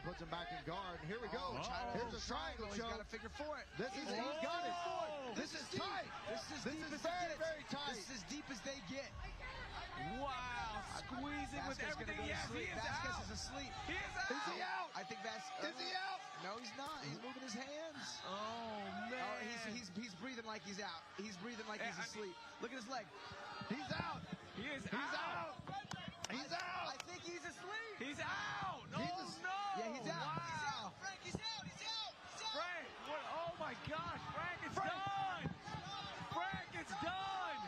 puts him back in guard. And here we go. Here's a triangle choke. He's got to figure for it. He's got it. This is tight. This is very, very tight. This is as deep as they get. Wow, squeezing with everything. Yes, he is Vasquez out. is asleep. He is out. Is he out? I think Vasquez. Is he out? No, he's not. He's moving his hands. Oh, man. He's breathing like he's out. He's breathing like he's asleep. Look at his leg. He's out. He is out. He's out. I think he's asleep. He's out. No. Yeah, he's out. Wow. He's out. Frank, he's out. He's out. He's out. Frank, what? Oh, my gosh. Frank, it's done. Frank, it's done.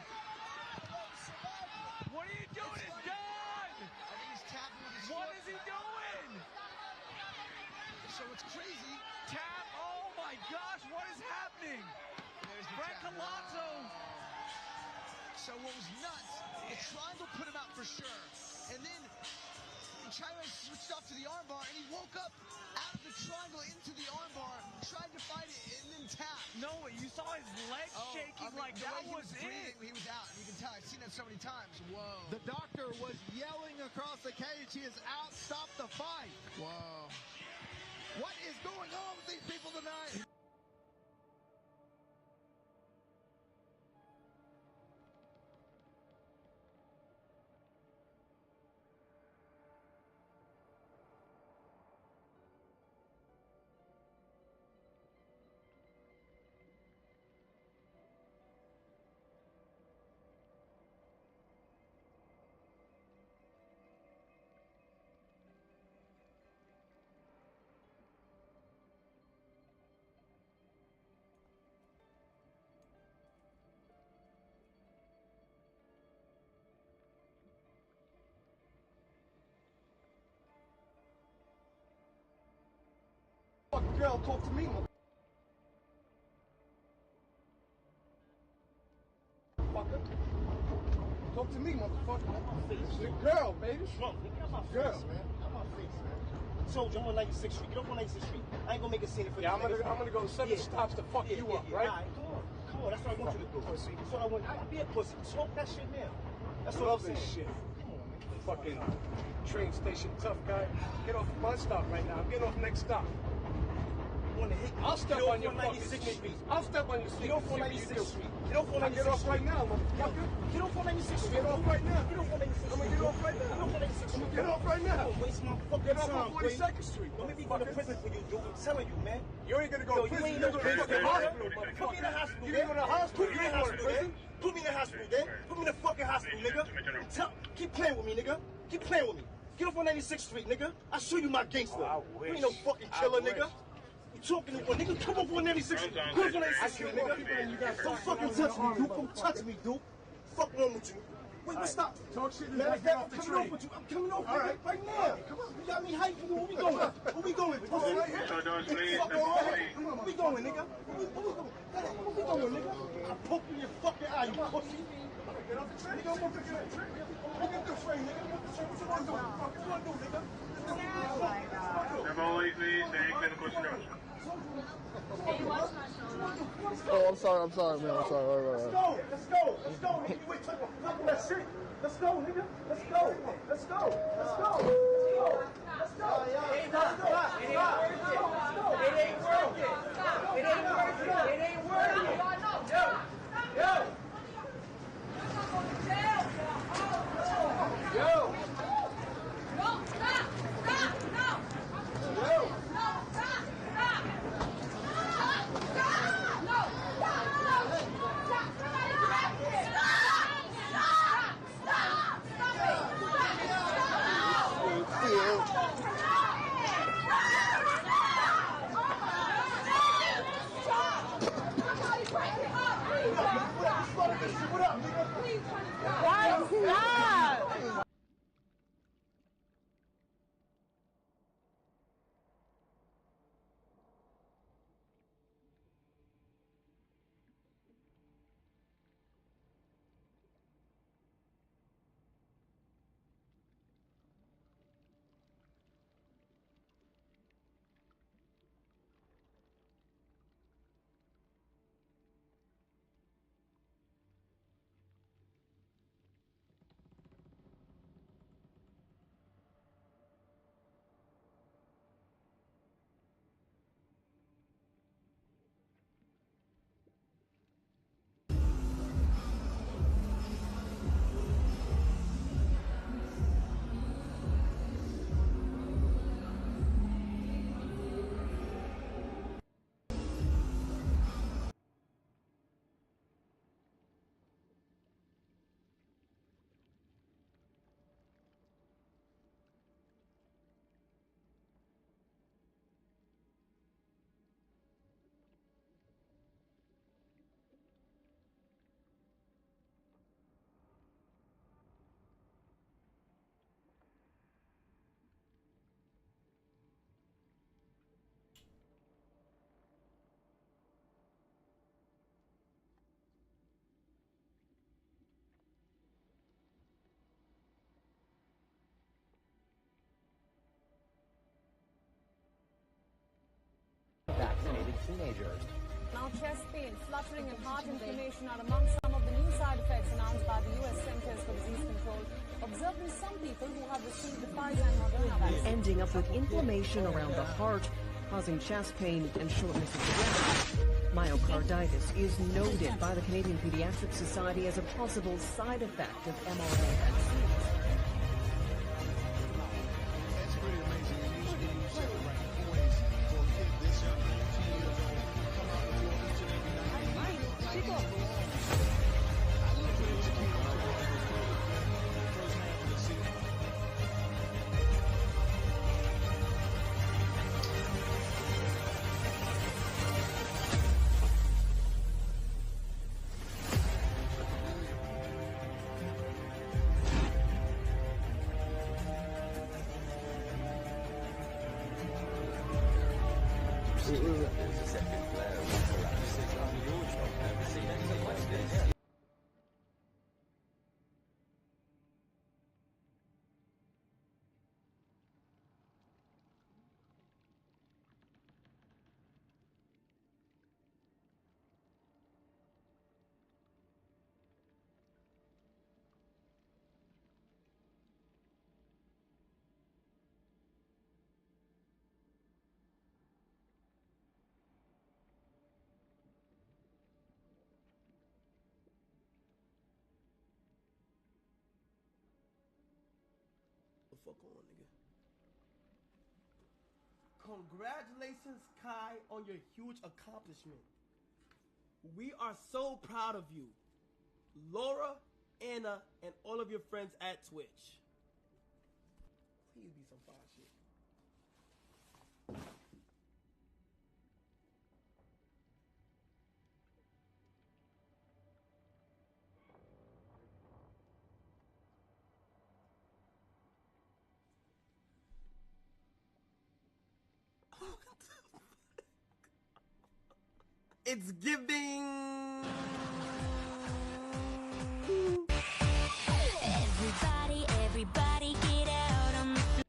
What are you doing? It's done. I think he's tapping with his What foot. is he doing? So it's crazy. Tap. Oh, my gosh. What is happening? There's the Frank tap. Colazzo. So what was nuts, the triangle put him out for sure. And then China switched off to the armbar, and he woke up out of the triangle into the armbar, tried to fight it, and then tapped. No, you saw his legs shaking like that was it. He was out. You can tell. I've seen that so many times. Whoa. The doctor was yelling across the cage. He is out. Stop the fight. Whoa. What is going on with these people tonight? Girl, talk to me, motherfucker. Talk to me, motherfucker. It's the girl, baby. Girl, man. I'm on face, man. I told you I'm on 96th Street. Get up on 96th Street. I ain't gonna make a scene for you. Yeah, I'm gonna go 7 stops to fuck you up, right? Right, come on. That's what I want you to do. Pussy. That's what I want. I be a pussy. Smoke that shit now. That's I what love I'm this saying. shit. Come on, man. Fucking train station tough guy. Get off bus stop right now. I'm getting off next stop. I'll step on your fucking 96th Street. I'll step on your Get off on 96th Street. Get off on 96th Street. Get off right now, motherfucker. Get off on 96th Street. Get off right now. Get off on 96th Street. I'm gonna get off right now. Get off on 96th Street. Get off right now. Don't waste my fucking Get off time, on 42nd Street. Don't make me go to prison for you, dude. I'm telling you, man. You ain't gonna go to prison. You ain't You're no gonna go to prison. the hospital, motherfucker. Put me in the hospital. You ain't going to the hospital. Put me in the hospital, man. Put me in the hospital, man. Put me in the fucking hospital, nigga. Keep playing with me, nigga. Keep playing with me. Get off on 96th Street, nigga. I'll show you my gangster. You ain't no fucking killer, nigga. You talking to one nigga? Come up on 96th Street. Come up on 96th Street, nigga. Don't fucking touch me, dude. Don't touch me, dude. Fuck wrong with you. Wait, stop. Talk shit. Man, I'm coming off with you. I'm coming off right now. Come on. You got me hyped. Where we going? Where we going? So those please, Where we going, nigga? Where we going? Where we going, nigga? I'll poke you in your fucking eye, you pussy. Get off the train. Nigga, I'm gonna get the train. Look at the train, nigga. Look at the train. What you wanna do? What you wanna do, nigga? Navoli, please, take clinical snow. Oh, I'm sorry, man. I'm sorry. Let's go, nigga. You wait, talk about that shit. Let's go, nigga. Let's go. Let's go. It ain't working. It ain't working. Yo. No, stop. Why stop? teenagers. Now chest pain, fluttering and heart inflammation are among some of the new side effects announced by the U.S. Centers for Disease Control, observed in some people who have received the Pfizer and Moderna vaccine. Ending up with inflammation around the heart, causing chest pain and shortness of breath. Myocarditis is noted by the Canadian Pediatric Society as a possible side effect of mRNA vaccines. That's pretty amazing. And usually you celebrate boys for a kid this young, 18 years old, come out with you each and every night. Like he don't belong. I look for this kid on the first half of the season. The fuck on, nigga. Congratulations, Kai, on your huge accomplishment. We are so proud of you. Laura, Anna, and all of your friends at Twitch. Please be some fire shit. It's giving. Everybody get out on the floor.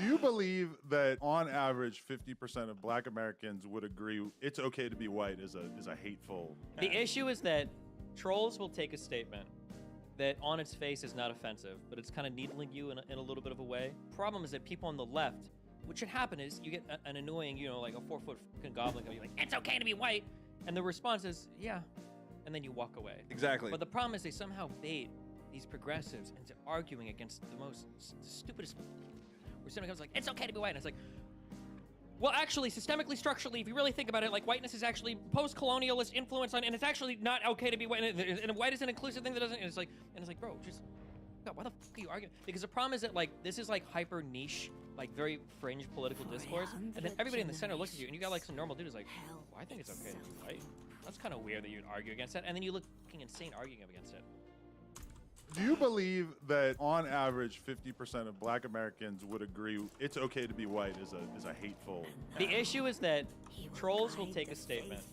Do you believe that on average 50% of black Americans would agree it's okay to be white is a hateful The act? issue is that trolls will take a statement that on its face is not offensive, but it's kind of needling you in a little bit of a way. Problem is that people on the left, what should happen is you get an annoying, you know, like a 4-foot fucking goblin going like, it's okay to be white. And the response is, yeah. And then you walk away. Exactly. But the problem is they somehow bait these progressives into arguing against the most stupidest. Where someone comes like, it's okay to be white. And it's like, well, actually, systemically, structurally, if you really think about it, like whiteness is actually post-colonialist influence on, and it's actually not okay to be white. And white is an inclusive thing that doesn't. And it's like, bro, just God, why the fuck are you arguing? Because the problem is that like this is like hyper niche, like very fringe political discourse, and then everybody in the center looks at you, and you got like some normal dude who's like, well, I think it's okay to be white. That's kind of weird that you'd argue against that, and then you look fucking insane arguing against it. Do you believe that on average 50% of black Americans would agree it's okay to be white is a hateful The act? issue is that trolls will take a statement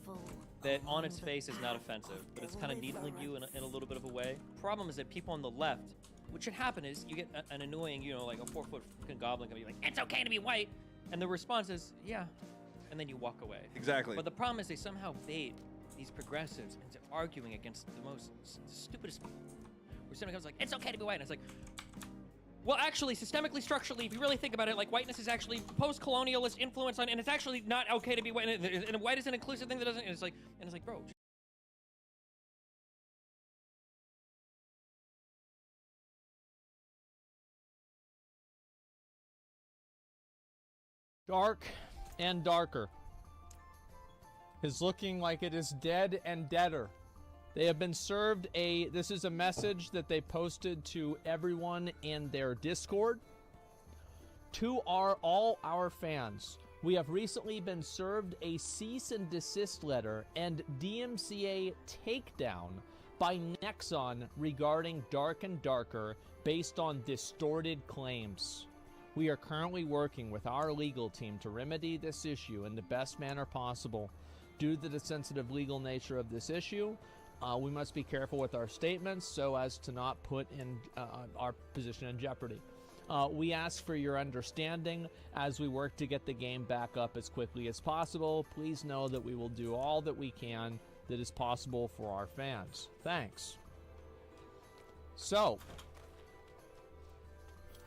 that on its face is not offensive, but it's kind of needling you in a little bit of a way. Problem is that people on the left, what should happen is you get an annoying, you know, like a 4-foot fucking goblin going like, it's okay to be white. And the response is, yeah. And then you walk away. Exactly. But the problem is they somehow bait these progressives into arguing against the most stupidest. Where someone comes like, it's okay to be white. And it's like, well, actually, systemically, structurally, if you really think about it, like whiteness is actually post-colonialist influence on, and it's actually not okay to be white. And white is an inclusive thing that doesn't. And it's like, bro. Dark and darker is looking like it is dead and deader. They have been served this is a message that they posted to everyone in their Discord. To all our fans, we have recently been served a cease and desist letter and DMCA takedown by Nexon regarding Dark and Darker based on distorted claims. We are currently working with our legal team to remedy this issue in the best manner possible. Due to the sensitive legal nature of this issue, we must be careful with our statements so as to not put in our position in jeopardy. We ask for your understanding as we work to get the game back up as quickly as possible. Please know that we will do all that we can that is possible for our fans. Thanks. So,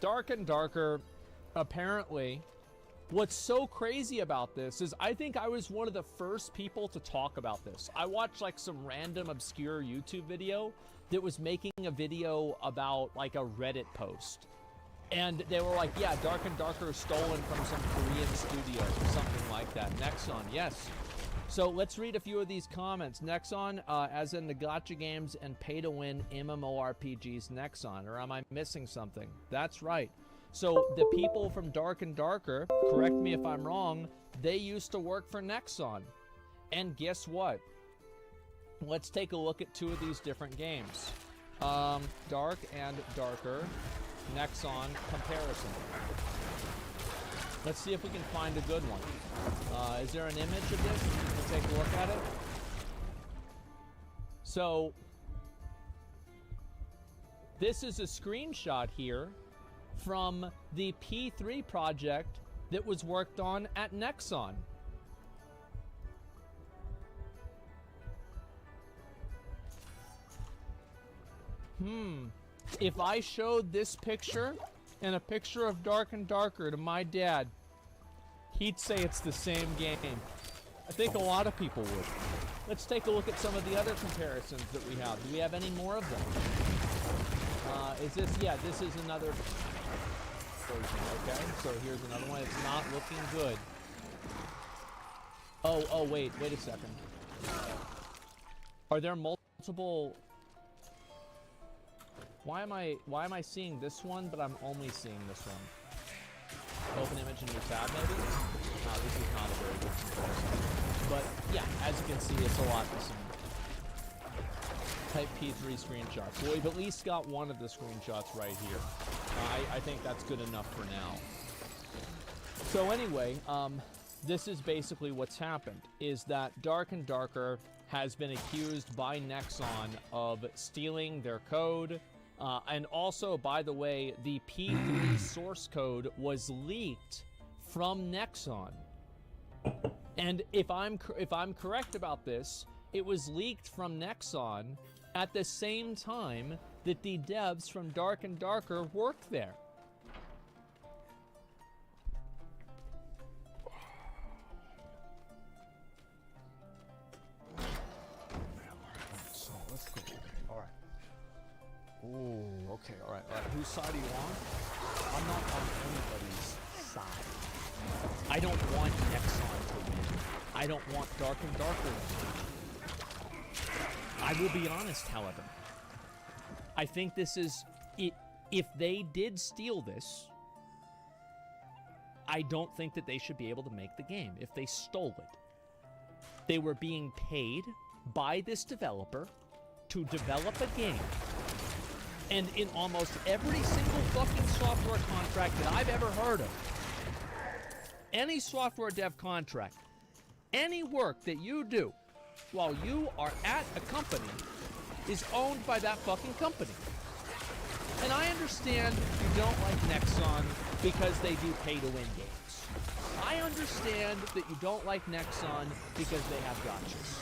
Dark and Darker, apparently, what's so crazy about this is I think I was one of the first people to talk about this. I watched like some random obscure YouTube video that was making a video about like a Reddit post. And they were like, yeah, Dark and Darker is stolen from some Korean studio or something like that. Nexon, yes. So let's read a few of these comments. Nexon, as in the gacha games and pay-to-win MMORPGs Nexon. Or am I missing something? That's right. So the people from Dark and Darker, correct me if I'm wrong, they used to work for Nexon. And guess what? Let's take a look at two of these different games. Dark and Darker, Nexon comparison. Let's see if we can find a good one. Is there an image of this? We'll take a look at it. So, this is a screenshot here from the P3 project that was worked on at Nexon. If I showed this picture and a picture of Dark and Darker to my dad, he'd say it's the same game. I think a lot of people would. Let's take a look at some of the other comparisons that we have. Do we have any more of them? Is this, yeah, this is another version, okay? So here's another one. It's not looking good. Oh, wait a second. Are there multiple... Why am I seeing this one, but I'm only seeing this one? Open image in new tab, maybe? No, this is not a very good comparison. But yeah, as you can see, it's a lot the same. Type P3 screenshots. Well, we've at least got one of the screenshots right here. I think that's good enough for now. So anyway, this is basically what's happened, is that Dark and Darker has been accused by Nexon of stealing their code And also, by the way, the P3 source code was leaked from Nexon. And if I'm correct about this, it was leaked from Nexon at the same time that the devs from Dark and Darker worked there. So let's go. All right. Ooh, okay, all right. Whose side are you on? I'm not on anybody's side. I don't want Nexon to win. I don't want Dark and Darker to win. I will be honest, however. I think this is... If they did steal this, I don't think that they should be able to make the game if they stole it. They were being paid by this developer to develop a game. And in almost every single fucking software contract that I've ever heard of, any software dev contract, any work that you do while you are at a company is owned by that fucking company. And I understand you don't like Nexon because they do pay-to-win games. I understand that you don't like Nexon because they have gotchas.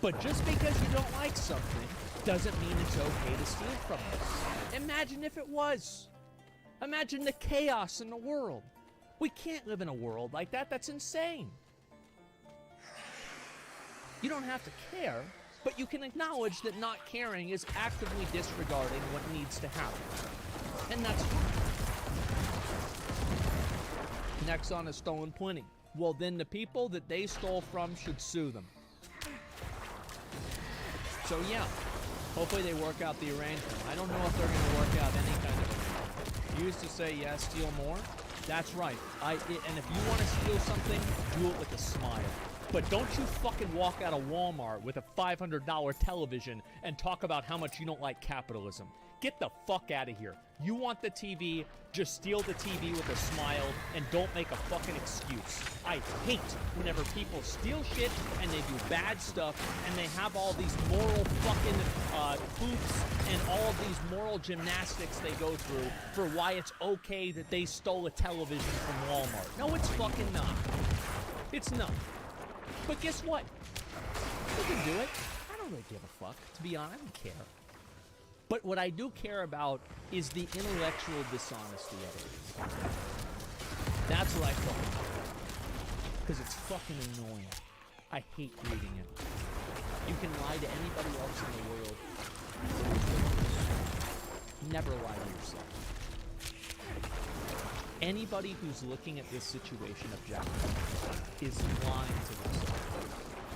But just because you don't like something doesn't mean it's okay to steal from it. Imagine if it was. Imagine the chaos in the world. We can't live in a world like that. That's insane. You don't have to care, but you can acknowledge that not caring is actively disregarding what needs to happen. And that's fine. Nexon has stolen plenty. Well, then the people that they stole from should sue them. So yeah, hopefully they work out the arrangement. I don't know if they're going to work out any kind of arrangement. You used to say, yeah, steal more. That's right. And if you want to steal something, do it with a smile. But don't you fucking walk out of Walmart with a $500 television and talk about how much you don't like capitalism. Get the fuck out of here. You want the TV, just steal the TV with a smile and don't make a fucking excuse. I hate whenever people steal shit and they do bad stuff and they have all these moral fucking hoops and all of these moral gymnastics they go through for why it's okay that they stole a television from Walmart. No, it's fucking not. It's not. But guess what? You can do it. I don't really give a fuck. To be honest, I don't care. But what I do care about is the intellectual dishonesty of it. That's what I fucking care. Because it's fucking annoying. I hate reading it. You can lie to anybody else in the world. Never lie to yourself. Anybody who's looking at this situation objectively is lying to themselves.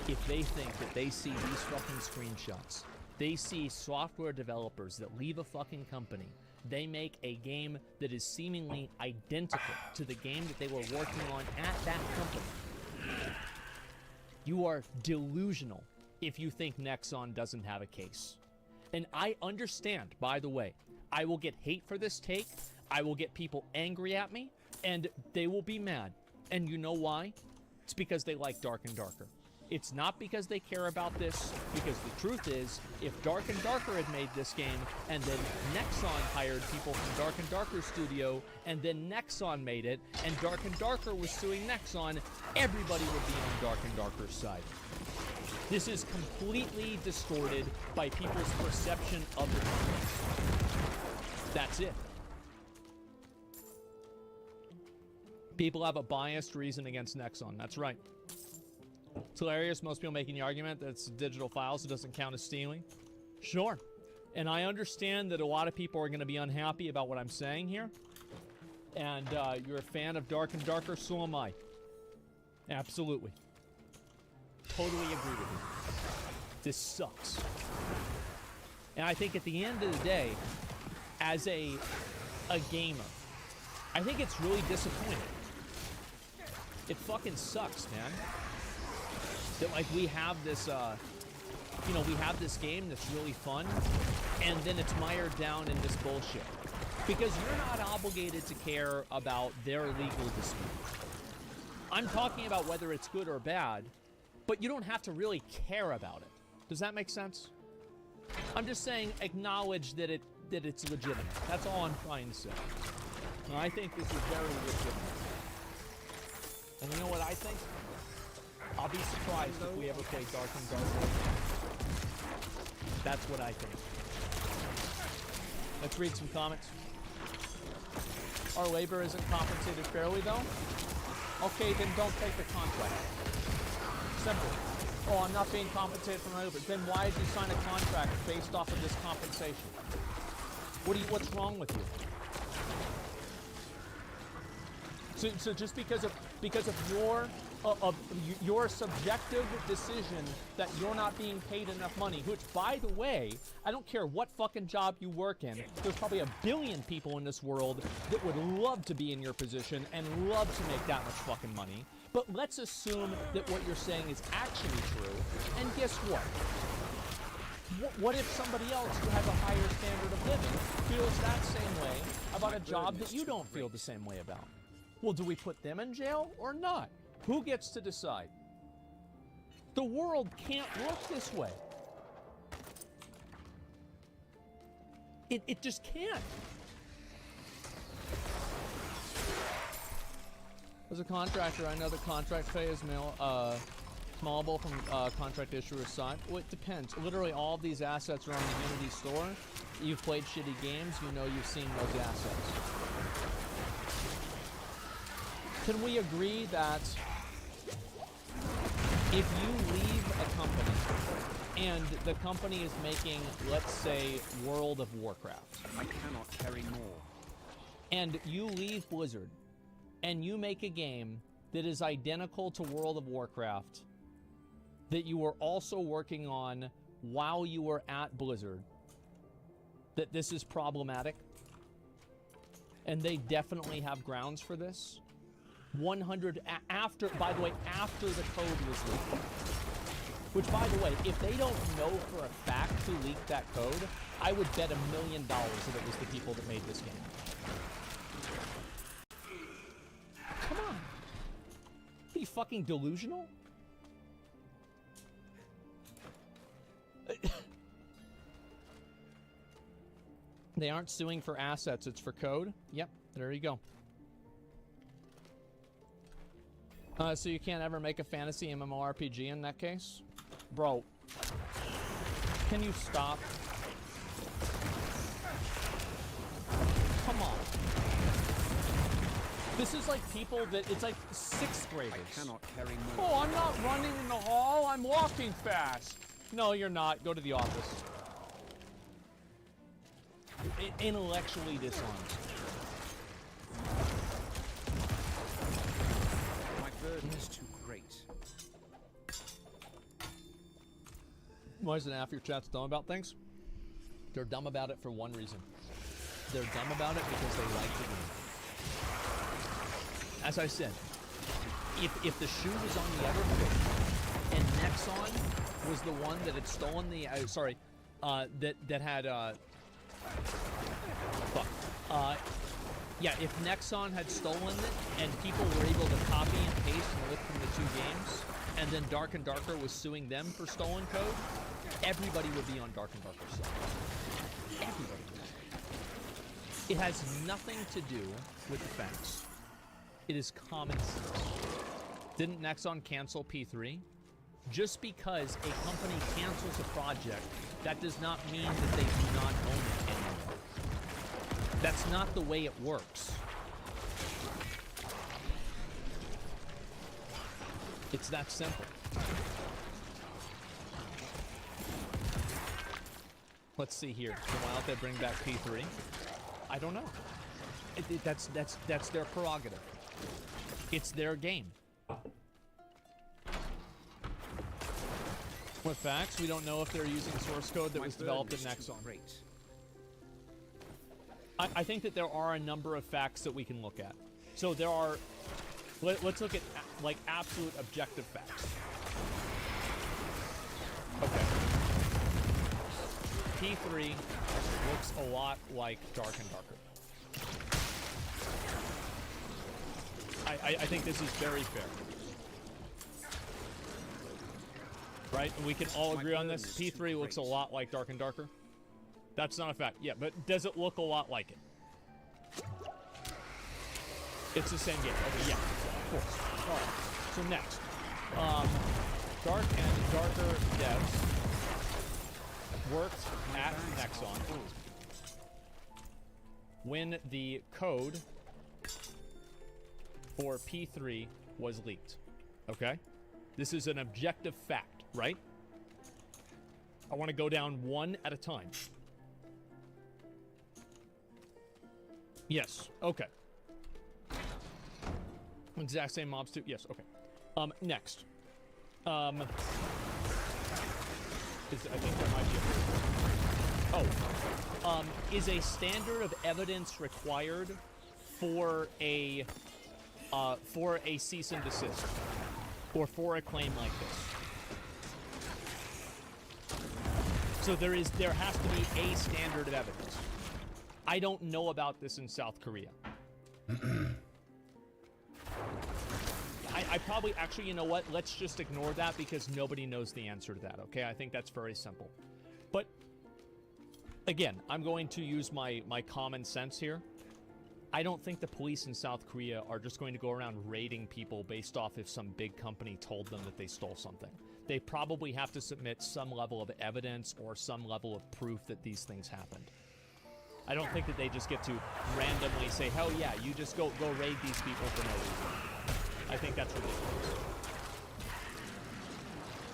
If they think that they see these fucking screenshots, they see software developers that leave a fucking company, they make a game that is seemingly identical to the game that they were working on at that company. You are delusional if you think Nexon doesn't have a case. And I understand, by the way, I will get hate for this take, I will get people angry at me, and they will be mad. And you know why? It's because they like Dark and Darker. It's not because they care about this, because the truth is, if Dark and Darker had made this game, and then Nexon hired people from Dark and Darker Studio, and then Nexon made it, and Dark and Darker was suing Nexon, everybody would be on Dark and Darker's side. This is completely distorted by people's perception of the company. That's it. People have a biased reason against Nexon. That's right. It's hilarious. Most people making the argument that it's digital files. It doesn't count as stealing. Sure. And I understand that a lot of people are going to be unhappy about what I'm saying here. And you're a fan of Dark and Darker, so am I. Absolutely. Totally agree with you. This sucks. And I think at the end of the day, as a gamer, I think it's really disappointing. It fucking sucks, man. That, like, we have this, we have this game that's really fun, and then it's mired down in this bullshit. Because you're not obligated to care about their legal dispute. I'm talking about whether it's good or bad, but you don't have to really care about it. Does that make sense? I'm just saying, acknowledge that that it's legitimate. That's all I'm trying to say. And I think this is very legitimate. And you know what I think? I'll be surprised if we ever play Dark and Darker again. That's what I think. Let's read some comments. Our labor isn't compensated fairly, though? Okay, then don't take the contract. Simple. Oh, I'm not being compensated for my labor. Then why did you sign a contract based off of this compensation? What's wrong with you? So just because of your subjective decision that you're not being paid enough money, which, by the way, I don't care what fucking job you work in, there's probably a billion people in this world that would love to be in your position and love to make that much fucking money. But let's assume that what you're saying is actually true, and guess what? What if somebody else who has a higher standard of living feels that same way about a job that you don't feel the same way about? Well, do we put them in jail or not? Who gets to decide? The world can't work this way. It just can't. As a contractor, I know that contract pay is smallable from contract issuer's side. Well, it depends. Literally, all of these assets are on the Unity store. You've played shitty games, you know you've seen those assets. Can we agree that if you leave a company and the company is making, let's say, World of Warcraft, I cannot carry more, and you leave Blizzard and you make a game that is identical to World of Warcraft that you were also working on while you were at Blizzard, that this is problematic? And they definitely have grounds for this. 100 after, by the way, after the code was leaked. Which, by the way, if they don't know for a fact who leaked that code, I would bet $1 million that it was the people that made this game. Come on. Are you fucking delusional? They aren't suing for assets, it's for code. Yep, there you go. So you can't ever make a fantasy MMORPG in that case? Bro, can you stop? Come on. This is like people that, it's like 6th graders. I cannot carry more. Oh, I'm not running in the hall, I'm walking fast. No, you're not. Go to the office. Intellectually dishonest. My burden is too great. Why isn't half your chat's dumb about things? They're dumb about it for one reason. They're dumb about it because they like the game. As I said, if the shoe was on the other foot and Nexon was the one that had stolen the that had yeah, if Nexon had stolen it and people were able to copy and paste and lift from the two games, and then Dark and Darker was suing them for stolen code, everybody would be on Dark and Darker's side. Everybody would. It has nothing to do with the facts. It is common sense. Didn't Nexon cancel P3? Just because a company cancels a project, that does not mean that they do not own it anymore. That's not the way it works. It's that simple. Let's see here. Why don't they bring back P3? I don't know. That's their prerogative. It's their game. With facts, we don't know if they're using source code that was developed in Nexon. I think that there are a number of facts that we can look at. So there are, let's look at like absolute objective facts. Okay. P3 looks a lot like Dark and Darker. I think this is very fair. Right? And we can all agree on this. P3 looks a lot like Dark and Darker. That's not a fact. Yeah, but does it look a lot like it? It's the same game. Okay, yeah, of course. All right. So next, Dark and Darker devs worked at Nexon when the code for P3 was leaked. Okay? This is an objective fact, right? I want to go down one at a time. Yes. Okay. Exact same mobs too. Yes. Okay. Next. I think there might be a... is a standard of evidence required for a cease and desist or for a claim like this? So there has to be a standard of evidence. I don't know about this in South Korea. I probably, actually, you know what? Let's just ignore that because nobody knows the answer to that, okay? I think that's very simple. But, again, I'm going to use my common sense here. I don't think the police in South Korea are just going to go around raiding people based off if some big company told them that they stole something. They probably have to submit some level of evidence or some level of proof that these things happened. I don't think that they just get to randomly say, hell yeah, you just go raid these people for no reason. I think that's ridiculous.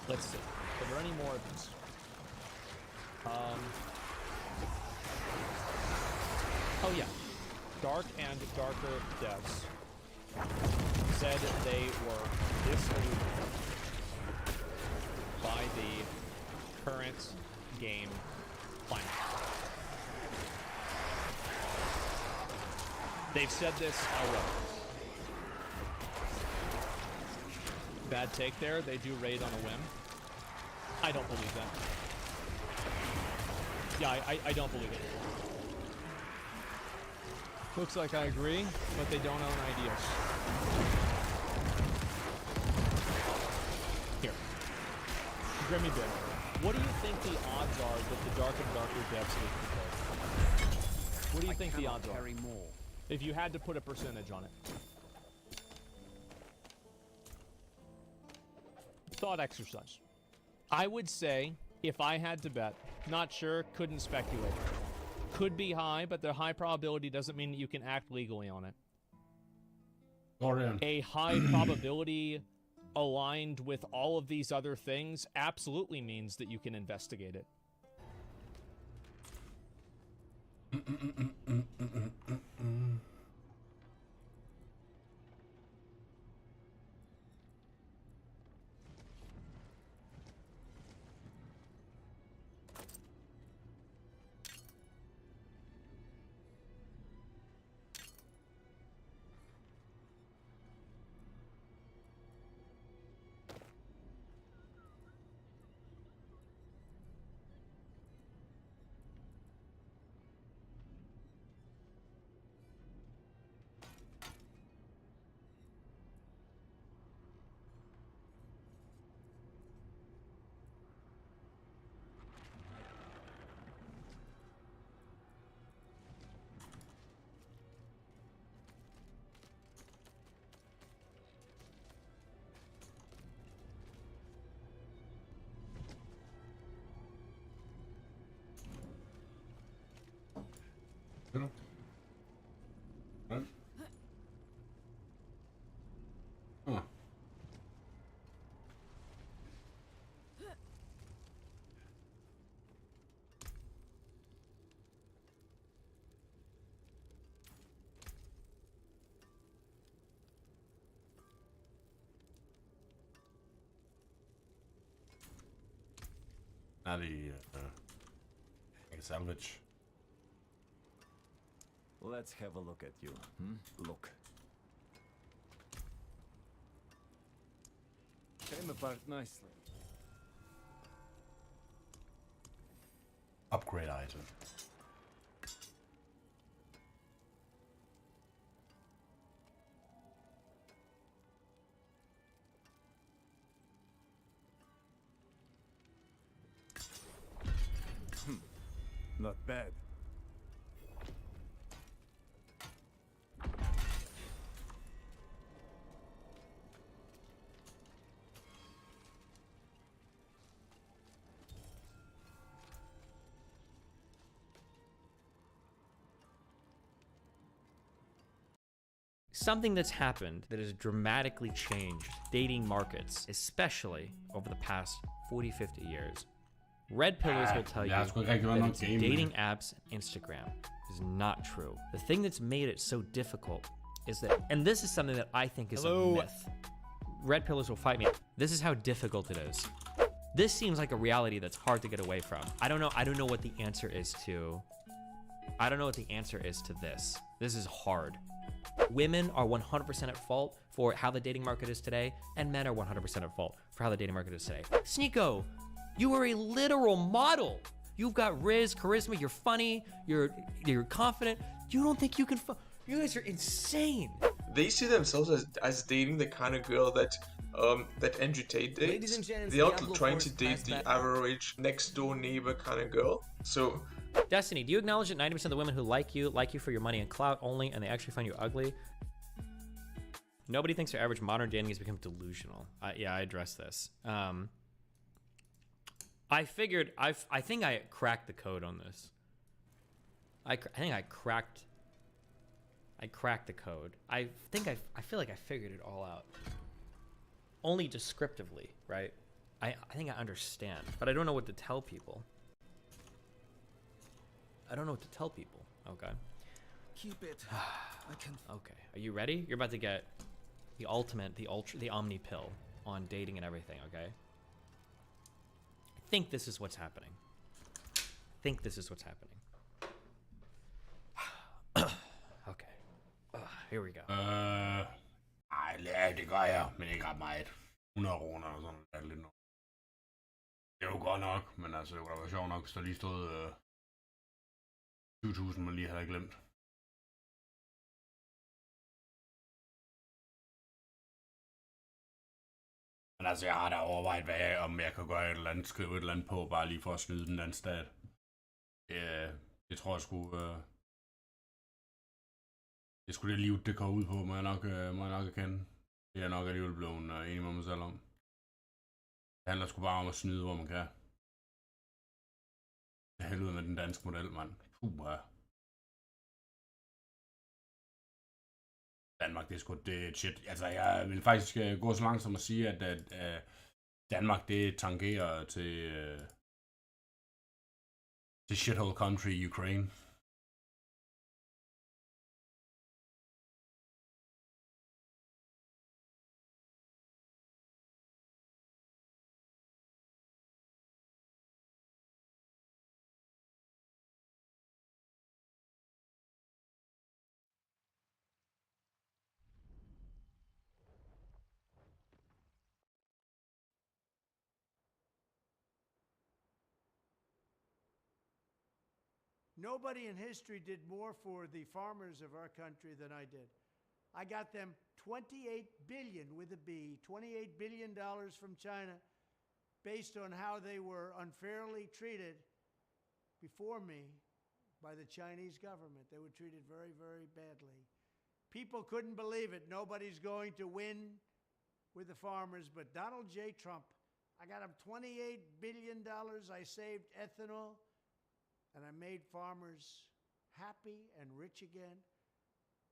Let's see. Are there any more of these? Oh yeah. Dark and Darker devs said they were disillusioned by the current game climate. They've said this already. Bad take there. They do raid on a whim. I don't believe that. Yeah, I don't believe it. Looks like I agree, but they don't own ideas. Here. Grimmy Bit. What do you think the odds are that the Dark and Darker devs leak the code? What do you think the odds are? More. If you had to put a percentage on it. Thought exercise. I would say, if I had to bet, not sure, couldn't speculate. Could be high, but the high probability doesn't mean that you can act legally on it. A high probability aligned with all of these other things absolutely means that you can investigate it. Salvage. Let's have a look at you. Look. Came apart nicely. Upgrade item. Not bad. Something that's happened that has dramatically changed dating markets, especially over the past 40, 50 years. Red pillars will tell you that it's dating apps and Instagram is not true. The thing that's made it so difficult is that, and this is something that I think is a myth. Red pillars will fight me. This is how difficult it is. This seems like a reality that's hard to get away from. I don't know what the answer is to. I don't know what the answer is to this. This is hard. Women are 100% at fault for how the dating market is today, and men are 100% at fault for how the dating market is today. Sneeko, you are a literal model. You've got riz, charisma, you're funny, you're confident. You don't think you can you guys are insane. They see themselves as dating the kind of girl that Andrew Tate dates. They're not trying to date the average next door neighbor kind of girl. So Destiny, do you acknowledge that 90% of the women who like you for your money and clout only, and they actually find you ugly? Nobody thinks their average modern dating has become delusional. Yeah, I addressed this. I figured, I think I cracked the code on this. I think I cracked the code. I feel like I figured it all out. Only descriptively, right? I think I understand, but I don't know what to tell people. I don't know what to tell people. Okay. Keep it. I can. Okay. Are you ready? You're about to get the ultimate, the omni pill on dating and everything, okay? I think this is what's happening. Okay. Here we go. Ej, det gør jeg, men ikke ret meget. 100 kroner eller sådan noget. Lidt noget. Det er jo godt nok, men altså, det kunne da være sjovt nok, hvis der lige stod 20.000, man lige havde glemt. Men altså, jeg har da overvejet, om jeg kan gøre et eller andet, skrive et eller andet på, bare lige for at snyde den anden stat. Det tror jeg sgu... Det skulle det liv, det går ud på, må jeg nok erkende. Det er jeg nok alligevel blevet enig med mig selv om. Det handler sgu bare om at snyde, hvor man kan. Det er helvede med den danske model, mand. Puha. Danmark, det er sgu det shit. Altså, jeg vil faktisk gå så langt som at sige, at Danmark, det tangerer til shithole country, Ukraine. Nobody in history did more for the farmers of our country than I did. I got them $28 billion with a B, $28 billion from China based on how they were unfairly treated before me by the Chinese government. They were treated very, very badly. People couldn't believe it. Nobody's going to win with the farmers, but Donald J. Trump, I got him $28 billion. I saved ethanol. And I made farmers happy and rich again.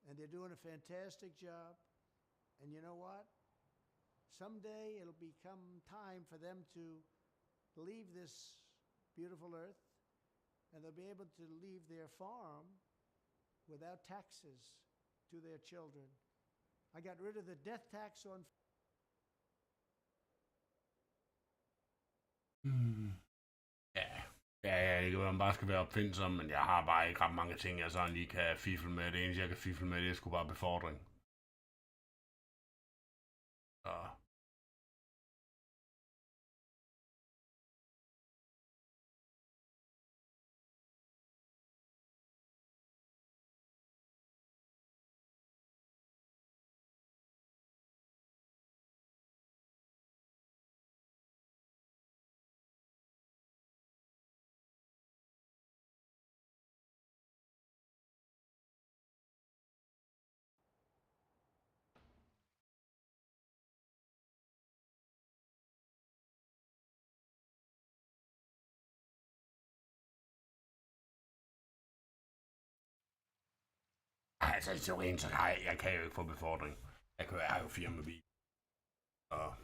And they're doing a fantastic job. And you know what? Someday it'll become time for them to leave this beautiful earth. And they'll be able to leave their farm without taxes to their children. I got rid of the death tax on... Ja, det kan være, man bare skal være opfindsom, men jeg har bare ikke ret mange ting, jeg sådan lige kan fifle med. Det eneste, jeg kan fifle med, det er sgu bare befordring. Så... altså i teorien, så jeg kan jo ikke få befordring. Jeg har jo firmabil. Så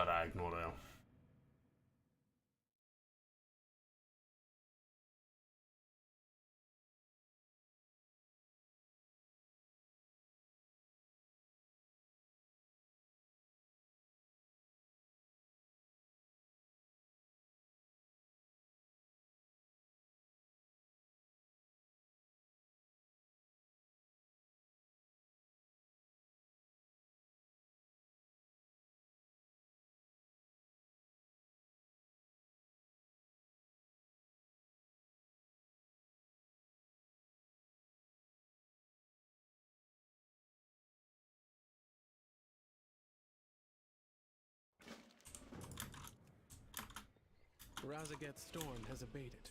er der ikke noget der. Razaget's storm has abated.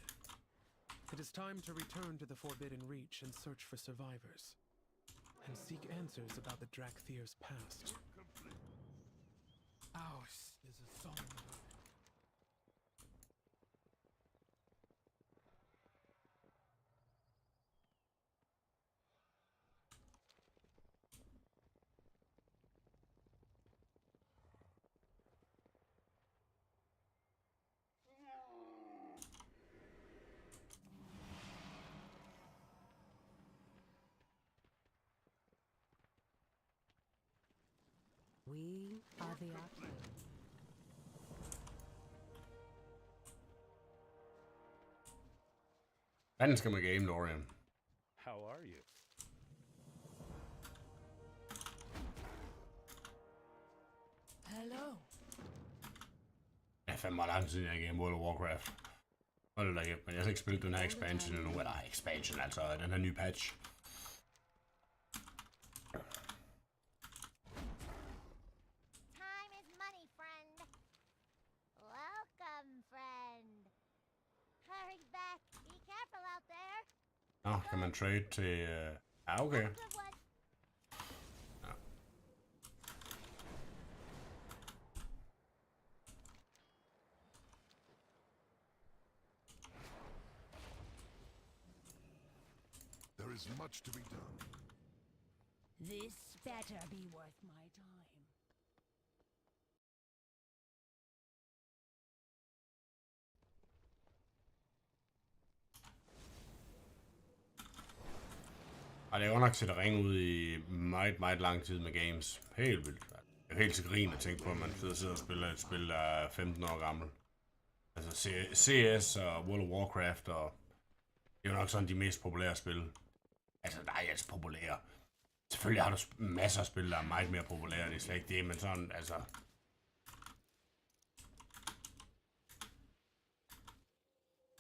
It is time to return to the Forbidden Reach and search for survivors, and seek answers about the Drakthir's past. Ours is a solemn word. We are the Arcane. Hvordan skal man game, Dorian? How are you? Hello. Det er fandme lang tid, jeg game World of Warcraft. Hold da kæft, men jeg har ikke spillet den her expansion endnu. Eller expansion, altså den her nye patch. Time is money, friend. Welcome, friend. Hurry back. Be careful out there. Nå, kan man trade til... Ja, okay. There is much to be done. This better be worth my time. Og det er godt nok set ringe ud i meget lang tid med games. Helt vildt. Jeg er helt til grin at tænke på, at man sidder og spiller et spil, der er 15 år gammel. Altså CS og World of Warcraft, og det er jo nok sådan de mest populære spil. Altså, der er altså populære. Selvfølgelig har du masser af spil, der er meget mere populære, det er slet ikke det, men sådan, altså...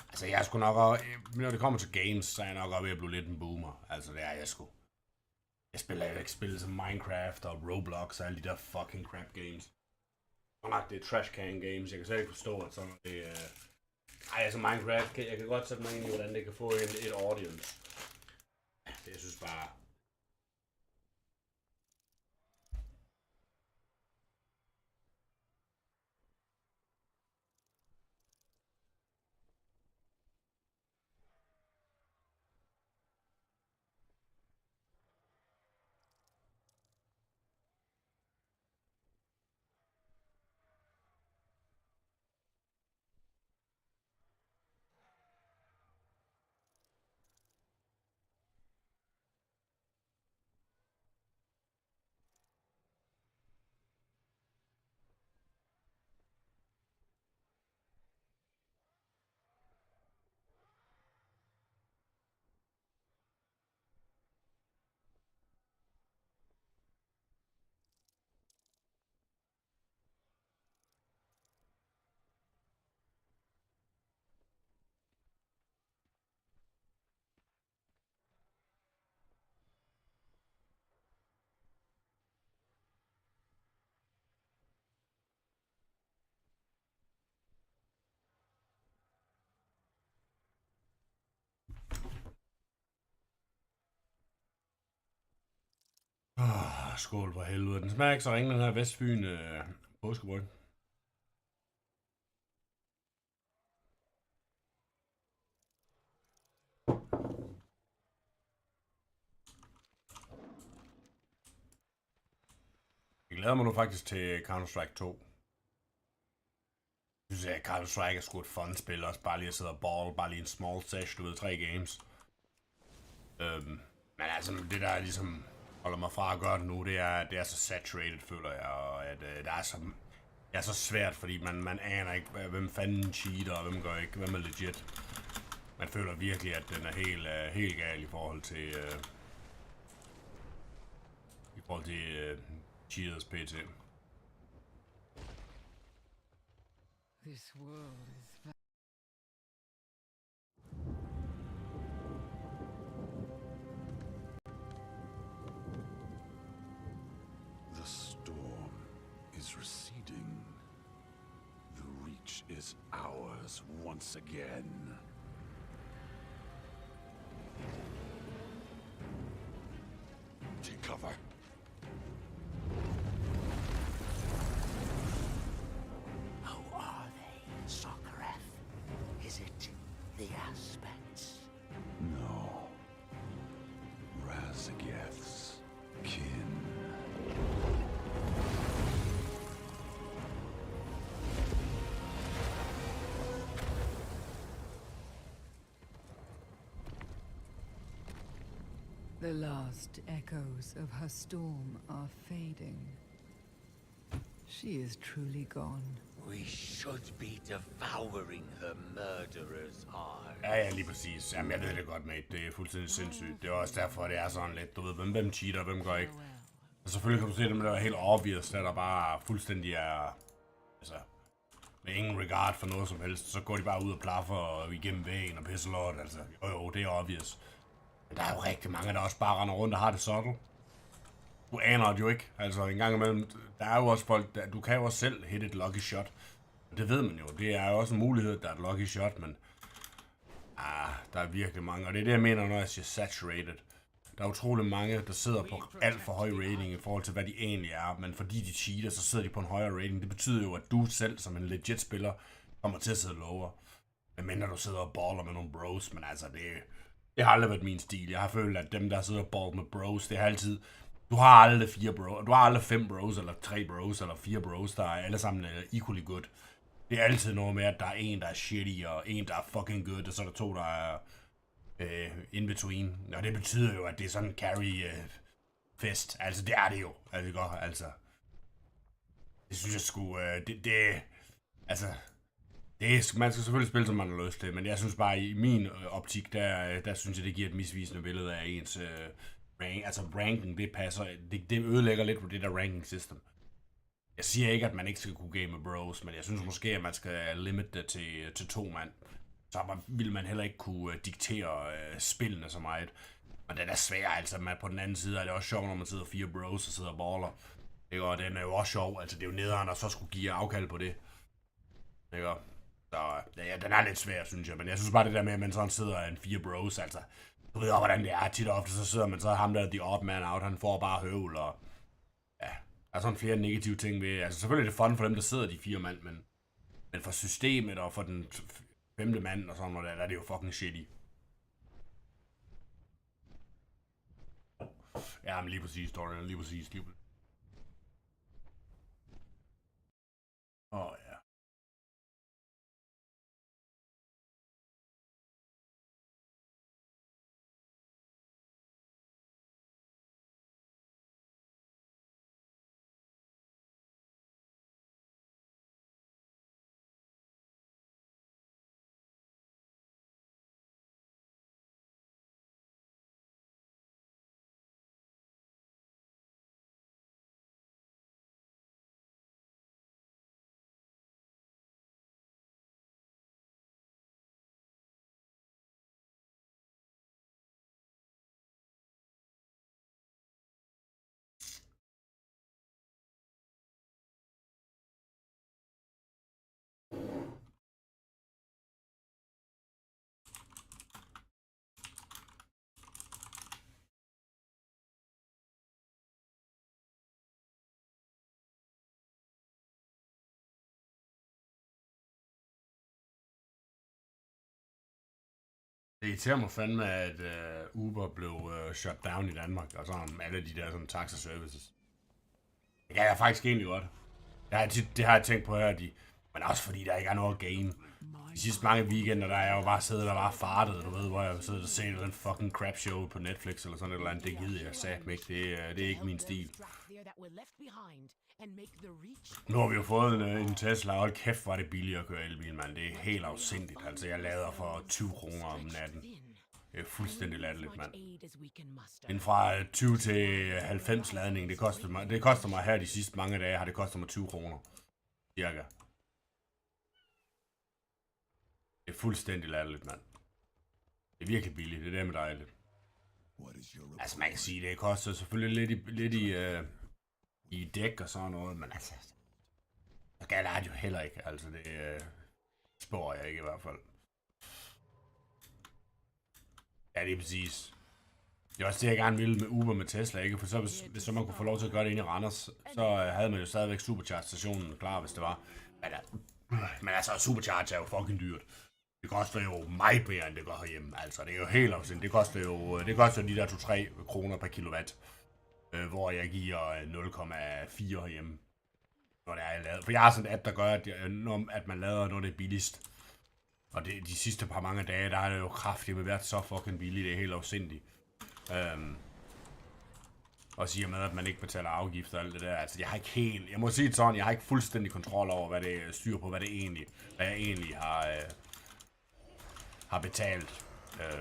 Altså, jeg er sgu nok også, når det kommer til games, så er jeg nok også ved at blive lidt en boomer. Altså, det er jeg sgu. Jeg spiller jo ikke spil som Minecraft og Roblox og alle de der fucking crap games. Og nok det er trash can games, jeg kan slet ikke forstå, at sådan det ej, altså Minecraft, jeg kan godt sætte mig ind i, hvordan det kan få et audience. Det, jeg synes bare... Skål for helvede. Den smager ikke så ringe, den her Vestfyn påskebryg. glæder mig nu faktisk til Counter-Strike 2. Jeg synes, at Counter-Strike er sgu et fun spil, også bare lige at sidde og ball, bare lige en small sesh, du ved, 3 games. Men altså, det der ligesom holder mig fra at gøre det nu, det er så saturated, føler jeg, og at det er så svært, fordi man aner ikke, hvem fanden cheater, og hvem gør ikke, hvem er legit. Man føler virkelig, at den er helt gal i forhold til cheaters PT. This world is The storm is receding. The reach is ours once again. Take cover. Who are they, Sokareth? Is it the aspects? No. Razageth's kin. The last echoes of her storm are fading. She is truly gone. We should be devouring her murderer's heart. Ja, lige præcis. Jamen, jeg ved det godt, mate. Det er fuldstændig sindssygt. Det er også derfor, det er sådan lidt, du ved, hvem cheater, hvem gør ikke. Og selvfølgelig kan du se dem, der er helt obvious, der bare fuldstændig er, altså, med ingen regard for noget som helst. Så går de bare ud og plaffer og igennem væggen og pisser lort, altså. Jo, det er obvious. Men der er jo rigtig mange, der også bare render rundt og har det sådan. Du aner det jo ikke. Altså, en gang imellem, der er jo også folk, du kan jo også selv hit et lucky shot. Det ved man jo. Det er jo også en mulighed, der er et lucky shot, men der er virkelig mange. Og det er det, jeg mener, når jeg siger saturated. Der er utrolig mange, der sidder på alt for høj rating i forhold til, hvad de egentlig er. Men fordi de cheater, så sidder de på en højere rating. Det betyder jo, at du selv, som en legit spiller, kommer til at sidde lower. Medmindre du sidder og baller med nogle bros. Men altså, det har aldrig været min stil. Jeg har følt, at dem, der sidder og baller med bros, det har altid... Du har aldrig 4 bros, du har aldrig 5 bros, eller 3 bros, eller 4 bros, der er alle sammen equally good. Det er altid noget med, at der er en, der er shitty, og en, der er fucking good, og så er der 2, der er in between. Og det betyder jo, at det er sådan en carry fest. Altså, det er det jo. Altså, det godt, altså. Det synes jeg sgu, altså, man skal selvfølgelig spille, som man har lyst til, men jeg synes bare, i min optik, der synes jeg, det giver et misvisende billede af ens... ranking, det passer, det ødelægger lidt på det der ranking system. Jeg siger ikke, at man ikke skal kunne game med bros, men jeg synes måske, at man skal limit det til 2 mand. Så vil man heller ikke kunne diktere spillene så meget. Og det er svært, altså, men på den anden side er det også sjovt, når man sidder 4 bros og sidder og baller. Og den er jo også sjov, altså det er jo nederen, og så skulle give afkald på det. Ikke? Så ja, den er lidt svær, synes jeg, men jeg synes bare det der med, at man sådan sidder en 4 bros, altså. Du ved også, hvordan det er. Tit og ofte, så sidder man så ham der, the odd man out, han får bare høvl, og ja, der er sådan flere negative ting ved. Altså selvfølgelig er det fun for dem, der sidder de 4 mand, men for systemet og for den 5. mand og sådan noget der er det jo fucking shitty. Ja, men lige præcis, Dorian, lige præcis. Ja. Det irriterer mig fandme, at Uber blev shut down i Danmark, og sådan alle de der sådan taxa services. Det kan jeg faktisk egentlig godt. Det har jeg tænkt på her, men også fordi der ikke er noget game. De sidste mange weekender, der er jeg jo bare siddet og bare fartet, du ved, hvor jeg sidder og ser den fucking crap show på Netflix eller sådan et eller andet. Det gider jeg satme ikke. Det er ikke min stil. Nu har vi jo fået en Tesla, og kæft, hvor er det billigt at køre elbil, mand. Det er helt afsindigt. Altså, jeg lader for 20 kroner om natten. Det er fuldstændig latterligt, mand. Men fra 20 til 90 ladning, det koster mig her de sidste mange dage, har det kostet mig 20 kroner. Cirka. Det er fuldstændig latterligt, mand. Det er virkelig billigt, det er det med dejligt. Altså, man kan sige, det koster selvfølgelig lidt i dæk og sådan noget, men altså, så galt er det jo heller ikke. Altså, det spår jeg ikke i hvert fald. Ja, det er præcis. Det er også det, jeg gerne ville med Uber med Tesla, ikke? For så, hvis man kunne få lov til at gøre det inde i Randers, så havde man jo stadigvæk Supercharge-stationen klar, hvis det var. Men altså, Supercharge er jo fucking dyrt. Det koster jo meget mere, end det gør herhjemme. Altså, det er jo helt afsindigt. Det koster jo de der 2-3 kroner per kilowatt, hvor jeg giver 0,4 herhjemme, når det er lavet. For jeg har sådan en app, der gør, at man lader, når det er billigst. Og de sidste mange dage, der er det jo kraftigt med været så fucking billigt. Det er helt afsindigt. Og siger med, at man ikke betaler afgifter og alt det der. Altså, jeg må sige sådan, jeg har ikke fuldstændig kontrol over, hvad det styr på, hvad jeg egentlig har betalt.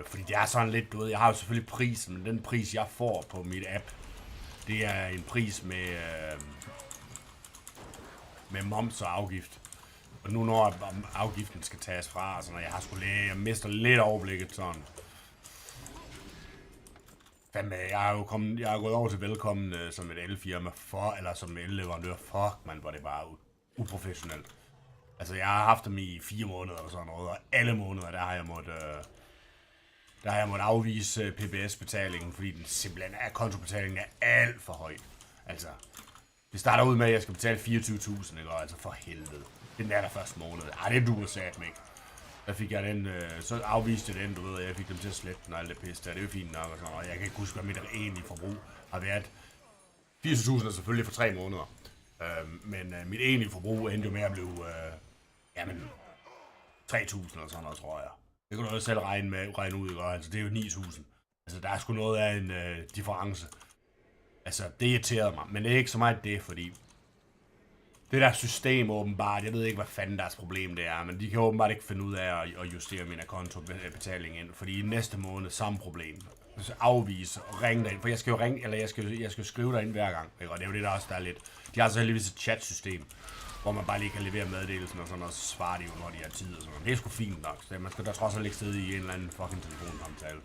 Fordi det er sådan lidt, du ved, jeg har jo selvfølgelig prisen, men den pris, jeg får på mit app, det er en pris med moms og afgift. Og nu når afgiften skal tages fra, så når jeg mister lidt overblikket sådan. Fandme, jeg er gået over til velkommen som et elfirma eller som elleverandør. Fuck, man, hvor det bare uprofessionelt. Altså, jeg har haft dem i 4 måneder og sådan noget, og alle måneder, der har jeg måttet afvise PBS-betalingen, fordi den simpelthen kontobetalingen er alt for høj. Altså, det starter ud med, at jeg skal betale 24.000, ikke? Altså, for helvede. Den der første måned. Det duer satme ikke. Der fik jeg den, så afviste jeg den, du ved, og jeg fik dem til at slette den og alt det pisse der. Det er jo fint nok og sådan, og jeg kan ikke huske, hvad mit egentlige forbrug har været. 80.000 er selvfølgelig for 3 måneder. Men mit egentlige forbrug endte jo med at blive, 3.000 eller sådan noget, tror jeg. Det kan du også selv regne ud, ikke? Altså, det er jo 9.000. Altså, der er sgu noget af en difference. Altså, det irriterede mig, men det er ikke så meget det, fordi det der system åbenbart, jeg ved ikke, hvad fanden deres problem det er, men de kan åbenbart ikke finde ud af at justere min kontobetaling ind, fordi i næste måned samme problem. Så afvise og ringe derind, for jeg skal jo ringe, eller jeg skal skrive derind hver gang, ikke? Og det er jo det, der også der er lidt. De har så heldigvis et chatsystem, hvor man bare lige kan levere meddelelsen og sådan, og så svarer de jo, når de har tid og sådan noget. Det er sgu fint nok, så man skal da trods alt ikke sidde i en eller anden fucking telefonsamtale.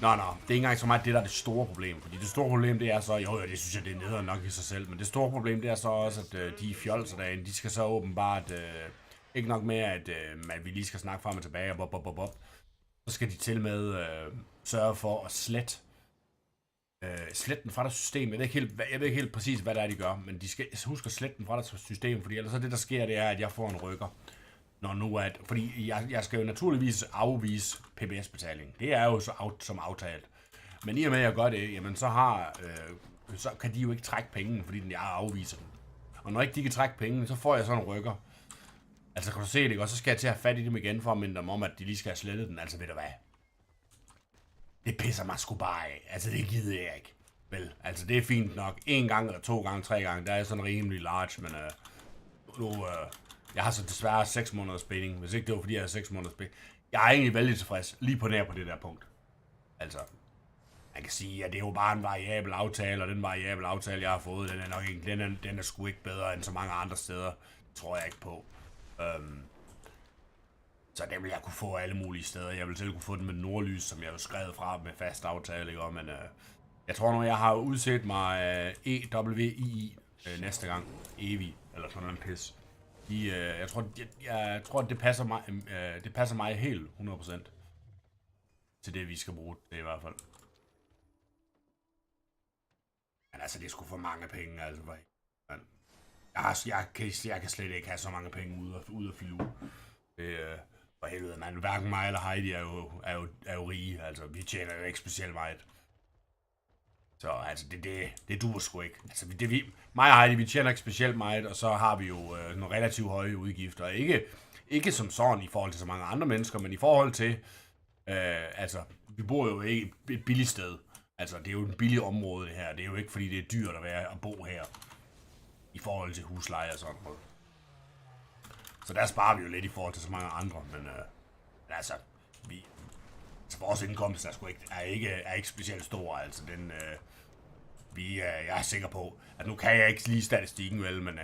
Nå, det er ikke engang så meget det, der er det store problem. Fordi det store problem, det er så, jo, det synes jeg, det er nederen nok i sig selv, men det store problem, det er så også, at de fjolser derinde, de skal så åbenbart, ikke nok med, at vi lige skal snakke frem og tilbage, og så skal de til med sørge for at slette den fra deres system. Jeg ved ikke helt præcis, hvad det er, de gør, men de skal huske at slette den fra deres system, fordi ellers så det, der sker, det er, at jeg får en rykker. Fordi jeg skal jo naturligvis afvise PBS-betaling. Det er jo som aftalt. Men i og med, at jeg gør det, jamen så kan de jo ikke trække pengene, fordi jeg afviser dem. Og når ikke de kan trække pengene, så får jeg sådan en rykker. Altså, kan du se det, og så skal jeg til at have fat i dem igen, for at minde dem om, at de lige skal have slettet den. Altså, ved du hvad? Det pisser mig sgu bare af. Altså, det gider jeg ikke. Vel, altså, det er fint nok. 1 gang, eller 2 gange, 3 gange, der er sådan rimelig large, men jeg har så desværre 6 måneders spænding. Hvis ikke det var, fordi jeg har 6 måneders spænding. Jeg er egentlig vældig tilfreds, lige på det der punkt. Altså, man kan sige, at det er jo bare en variabel aftale, og den variabel aftale, jeg har fået, den er nok ikke, den er sgu ikke bedre end så mange andre steder. Det tror jeg ikke på. Så det vil jeg kunne få alle mulige steder. Jeg vil selv kunne få den med Nordlys, som jeg jo skrevet fra med fast aftale, ikke? Men jeg tror nu, jeg har udset mig EWII næste gang. Evig, eller sådan en pis. Jeg tror, det passer mig helt 100% til det, vi skal bruge det i hvert fald. Men altså, det er sgu for mange penge, altså. Jeg kan slet ikke have så mange penge ud at flyve. For helvede, man. Hverken mig eller Heidi er jo rige, altså. Vi tjener jo ikke specielt meget. Så altså, det duer sgu ikke. Altså, mig og Heidi, vi tjener ikke specielt meget, og så har vi jo nogle relativt høje udgifter. Ikke som sådan i forhold til så mange andre mennesker, men i forhold til, altså, vi bor jo ikke et billigt sted. Altså, det er jo et billigt område, det her. Det er jo ikke, fordi det er dyrt at bo her. I forhold til husleje og sådan noget. Så der sparer vi jo lidt i forhold til så mange andre, men altså, vores indkomst er ikke specielt stor, altså den, jeg er sikker på, at nu kan jeg ikke lige statistikken vel, men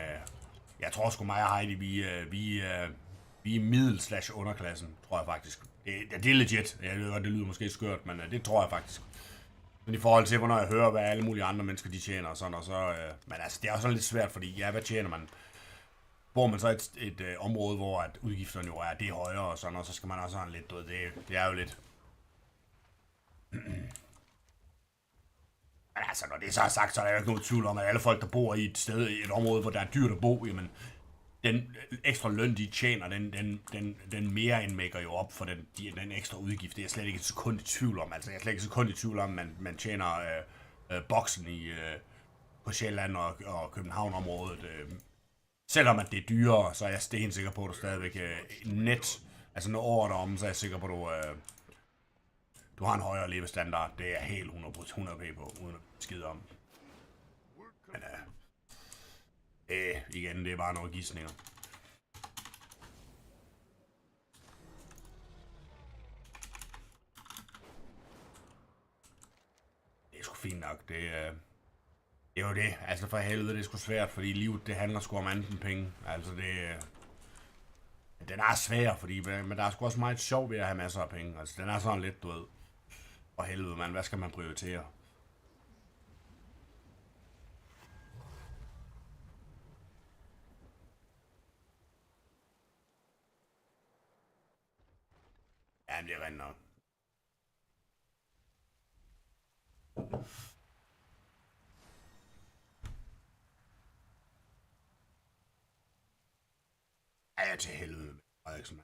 jeg tror sgu mig og Heidi, vi er middel/underklassen, tror jeg faktisk. Det er legit, jeg ved godt, det lyder måske skørt, men det tror jeg faktisk. Men i forhold til, hvornår jeg hører, hvad alle mulige andre mennesker, de tjener og sådan, og så, men altså, det er også lidt svært, fordi, ja, hvad tjener man? Bor man så et område, hvor at udgifterne jo det er højere og sådan, og så skal man også have lidt, det er jo lidt. Men altså, når det så er sagt, så er der jo ikke noget tvivl om, at alle folk, der bor i et område, hvor der er dyrt at bo, jamen, den ekstra løn, de tjener, den mere end mækker jo op for den ekstra udgift. Det er jeg slet ikke et sekund i tvivl om. Altså, jeg er slet ikke et sekund i tvivl om, at man tjener boksen på Sjælland og København-området. Selvom at det er dyrere, så er jeg stensikker på, at du stadigvæk net, altså når året om, så er jeg sikker på, at du har en højere levestandard. Det er helt 100p på, uden at skide om. Men igen, det er bare nogle gidsninger. Det er sgu fint nok, det er jo det. Altså for helvede, det er sgu svært, fordi livet, det handler sgu om andet end penge. Altså den er svær, fordi, men der er sgu også meget sjov ved at have masser af penge. Altså den er sådan lidt, du ved. For helvede, mand, hvad skal man prioritere? Ja, det er rent nok. Ja, til helvede. Frederiksen.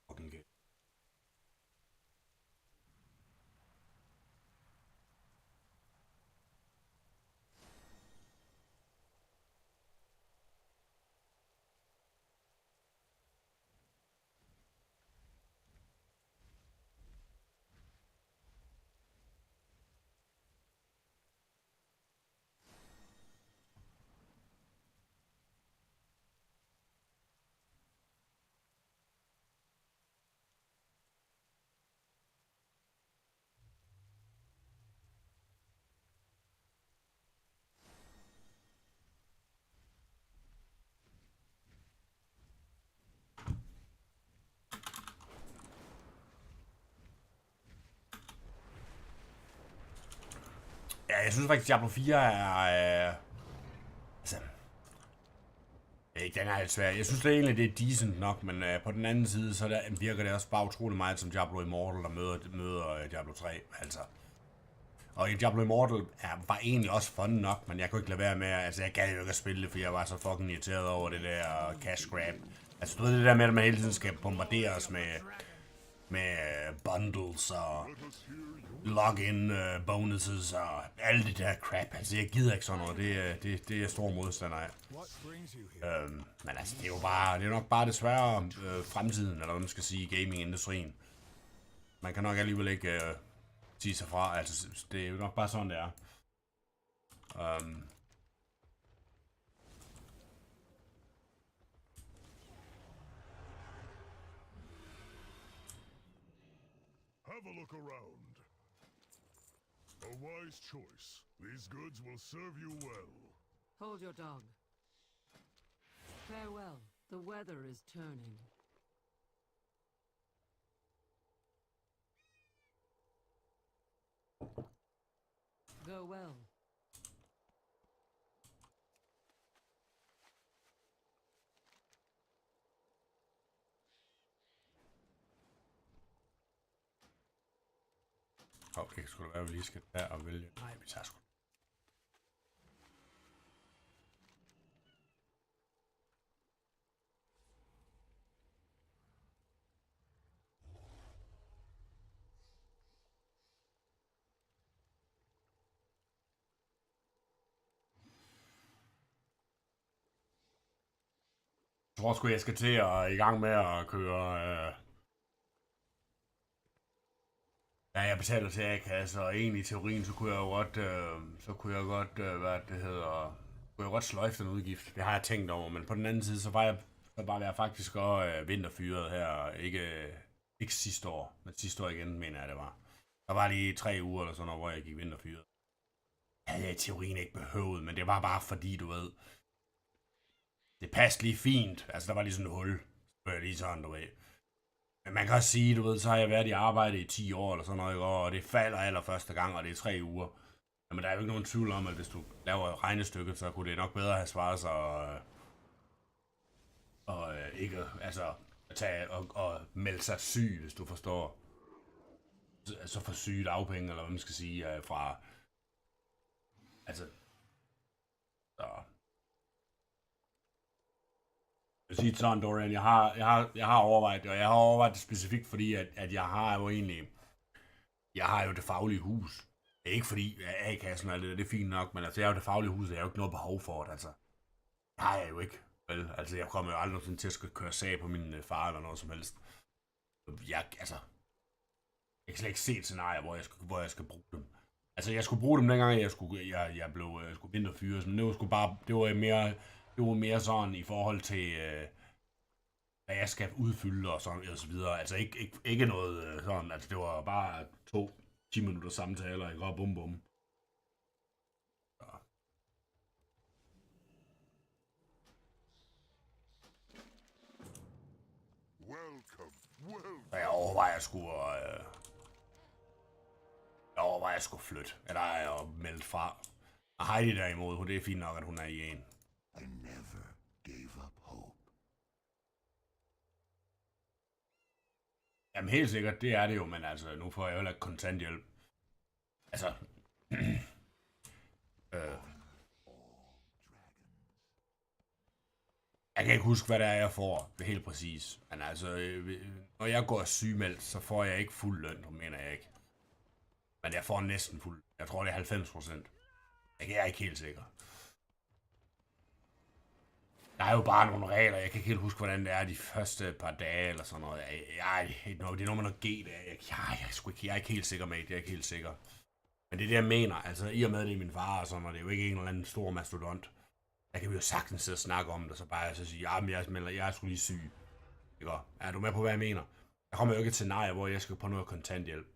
Fucking gæld. Ja, jeg synes faktisk, Diablo 4 er... altså... Den er lidt svær. Jeg synes det egentlig, det er decent nok, men på den anden side, så virker det også bare utrolig meget som Diablo Immortal, der møder Diablo 3, altså. Og Diablo Immortal var egentlig også fun nok, men jeg kunne ikke lade være med, altså jeg gad jo ikke at spille det, fordi jeg var så fucking irriteret over det der cash grab. Altså du ved det der med, at man hele tiden skal bombarderes med bundles og login bonuses og alle det der crap. Altså jeg gider ikke sådan noget, det er jeg stor modstander af. Men altså det er jo nok bare desværre fremtiden, eller hvad man skal sige, gamingindustrien. Man kan nok alligevel ikke sige sig fra, altså det er jo nok bare sådan det er. Have a look around. A wise choice. These goods will serve you well. Hold your dog. Farewell. The weather is turning. Go well. Okay, skulle det være, at vi lige skal der og vælge? Nej, vi tager sgu. Jeg tror sgu, jeg skal til at i gang med at køre... Ja, jeg betaler til A-kasse, og egentlig i teorien, så kunne jeg jo godt, hvad det hedder, kunne jeg godt sløjfe den udgift. Det har jeg tænkt over, men på den anden side, så var jeg faktisk også vinterfyret her, ikke sidste år, men sidste år igen, mener jeg det var. Der var lige 3 uger eller sådan noget, hvor jeg gik vinterfyret. Det havde jeg i teorien ikke behøvet, men det var bare fordi, du ved, det passede lige fint. Altså, der var lige sådan et hul, så jeg lige sådan, du ved. Men man kan også sige, du ved, så har jeg været i arbejde i 10 år eller sådan noget, og det falder allerførste gang, og det er 3 uger. Men der er jo ikke nogen tvivl om, at hvis du laver regnestykket, så kunne det nok bedre have svaret sig og ikke, altså, at tage og melde sig syg, hvis du forstår. Så for syge dagpenge, eller hvad man skal sige, fra, altså, så. Jeg vil sige sådan, Dorian, jeg har overvejet det, og jeg har overvejet det specifikt, fordi at jeg har jo det faglige hus. Det er ikke fordi, at A-kassen og alt det er fint nok, men altså, jeg har jo det faglige hus, og jeg har jo ikke noget behov for det, altså. Det har jeg jo ikke, vel? Altså, jeg kommer jo aldrig sådan til at skal køre sag på min far eller noget som helst. Jeg kan slet ikke se et scenarie, hvor jeg skal bruge dem. Altså, jeg skulle bruge dem dengang, jeg blev vinterfyret, men det var mere sådan i forhold til, hvad jeg skal udfylde og sådan og så videre. Altså ikke noget sådan, altså det var bare 10 minutter samtaler, ikke? Og bum bum. Så. Så jeg overvejer sgu flytte. Eller jeg meldt fra. Og Heidi derimod, det er fint nok, at hun er i en. I never gave up hope. Jamen helt sikkert, det er det jo, men altså, nu får jeg jo heller ikke kontanthjælp. Altså, jeg kan ikke huske, hvad det er, jeg får. Det er helt præcis. Men altså, når jeg går sygemeldt, så får jeg ikke fuld løn, mener jeg ikke. Men jeg får næsten fuld. Jeg tror, det er 90%. Jeg er ikke helt sikker. Der er jo bare nogle regler. Jeg kan ikke helt huske, hvordan det er de første par dage eller sådan noget. Det er noget med noget G. Jeg er ikke helt sikker med det. Jeg er ikke helt sikker. Men det er det, jeg mener. Altså, i og med det er min far og sådan, og det er jo ikke en eller anden stor mastodont. Der kan vi jo sagtens sidde og snakke om det, så bare så sige, ja, men jeg er sgu lige syg. Ikke? Er du med på, hvad jeg mener? Der kommer jo ikke et scenarie, hvor jeg skal på noget kontanthjælp.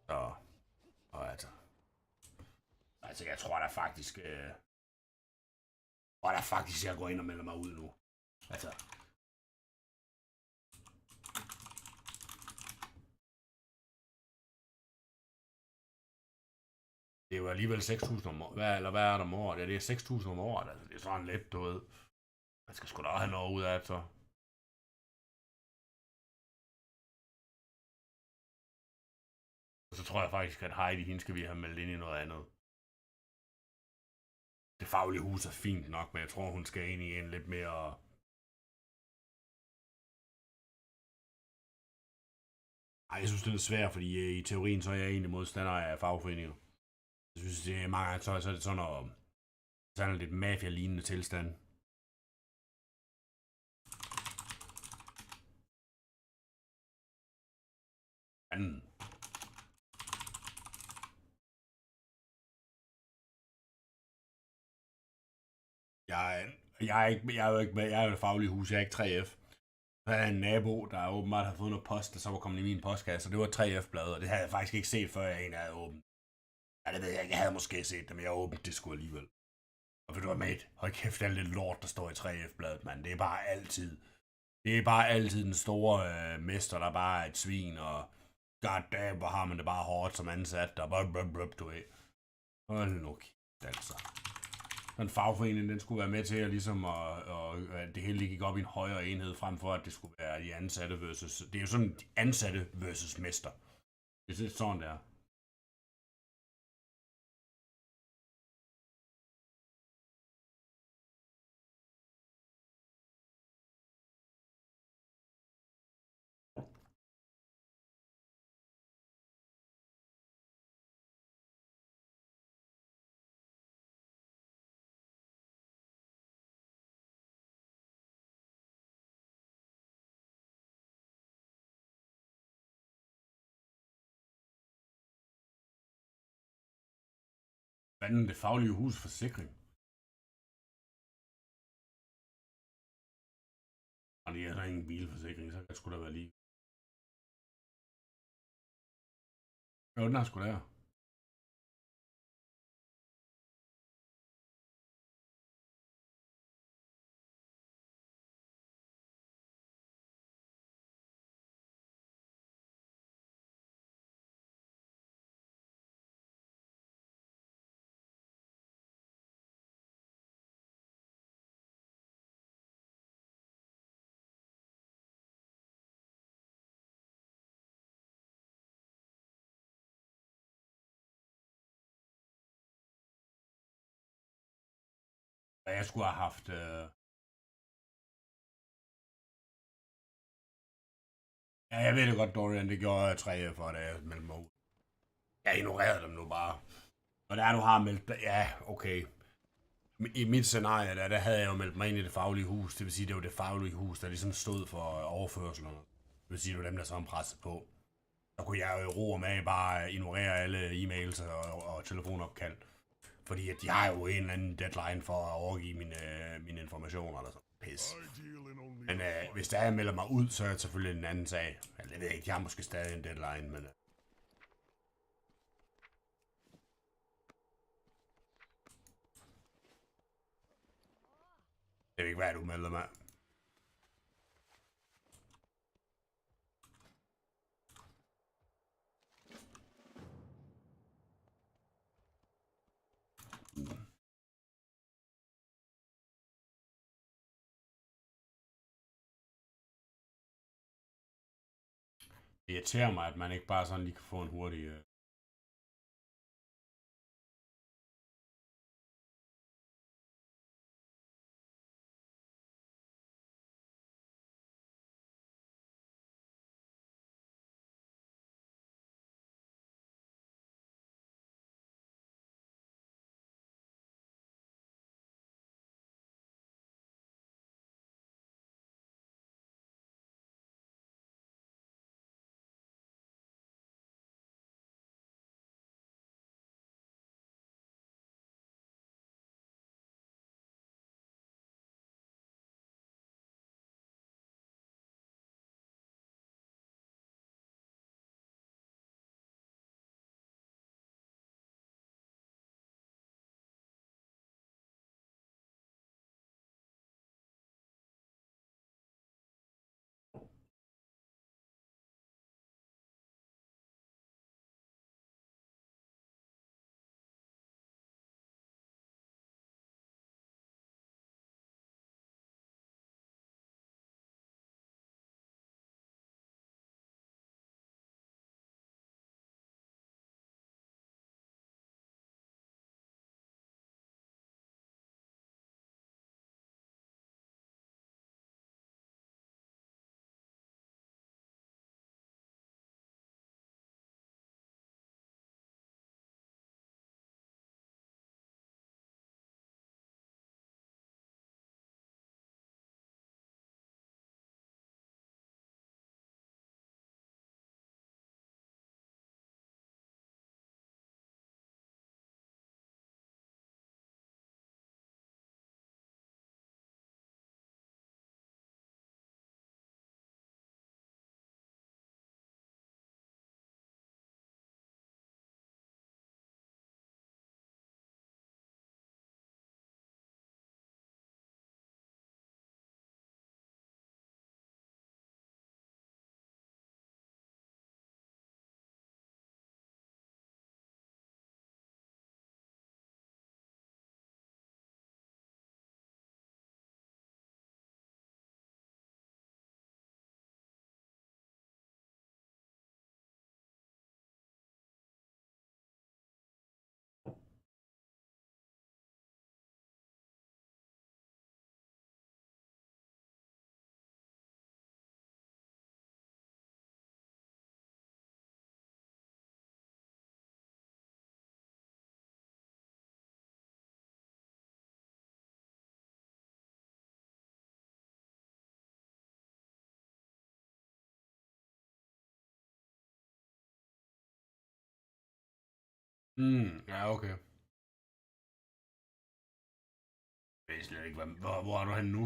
Så, og altså jeg tror da faktisk, jeg går ind og melder mig ud nu. Altså. Det er jo alligevel 6.000 om året. Hvad er der om året? Ja, det er 6.000 om året. Altså, det er sådan lidt, du ved. Man skal sgu da have noget ud af det, så. Og så tror jeg faktisk, at Heidi, hende skal vi have meldt ind i noget andet. Det faglige hus er fint nok, men jeg tror, hun skal ind i en lidt mere... Ej, jeg synes, det er svært, fordi i teorien, så er jeg egentlig modstander af fagforeninger. Jeg synes, det er mange gange, så er det sådan lidt mafia-lignende tilstand. Anden. Jeg er jo det faglige hus, jeg er ikke 3F. Der er en nabo, der åbenbart har fået noget post, der så var kommet i min postkasse, og det var 3F-blad, og det havde jeg faktisk ikke set, før jeg egentlig havde åbent. Ja, det ved jeg ikke, jeg havde måske set det, men jeg åbent det sgu alligevel. Og ved du hvad, mate? Hold kæft, alt det lort, der står i 3F-bladet, mand. Det er bare altid den store mester, der bare er et svin, og goddamn, hvor har man det bare hårdt som ansat, der bare, du ved. Hold nu kæft, altså. Den fagforening, den skulle være med til at ligesom, at det hele gik op i en højere enhed, frem for at det skulle være de ansatte versus, det er jo sådan de ansatte versus mester. Det er sådan, der. Fanden, det faglige hus forsikring. Og det er der ingen bilforsikring, så kan det sgu da være lige. Jo, den er sgu der. Og jeg skulle have haft... Ja, jeg ved det godt, Dorian. Det gjorde jeg 3 for, da jeg meldte mig ud. Jeg ignorerede dem nu bare. Og der du har meldt... Ja, okay. I mit scenarie, der havde jeg jo meldt mig ind i det faglige hus. Det vil sige, det var det faglige hus, der ligesom stod for overførslerne. Det vil sige, det var dem, der så var presset på. Så kunne jeg jo i ro og mag bare ignorere alle e-mails og telefonopkald. Fordi at de har jo en eller anden deadline for at overgive mine informationer eller sådan. Pis. Men hvis der jeg melder mig ud, så er det selvfølgelig en anden sag. Jeg ved ikke, de har måske stadig en deadline, men... Det ved ikke, hvad du melder mig. Det irriterer mig, at man ikke bare sådan lige kan få en hurtig... Ja, okay. Jeg ved slet ikke, hvor er du henne nu?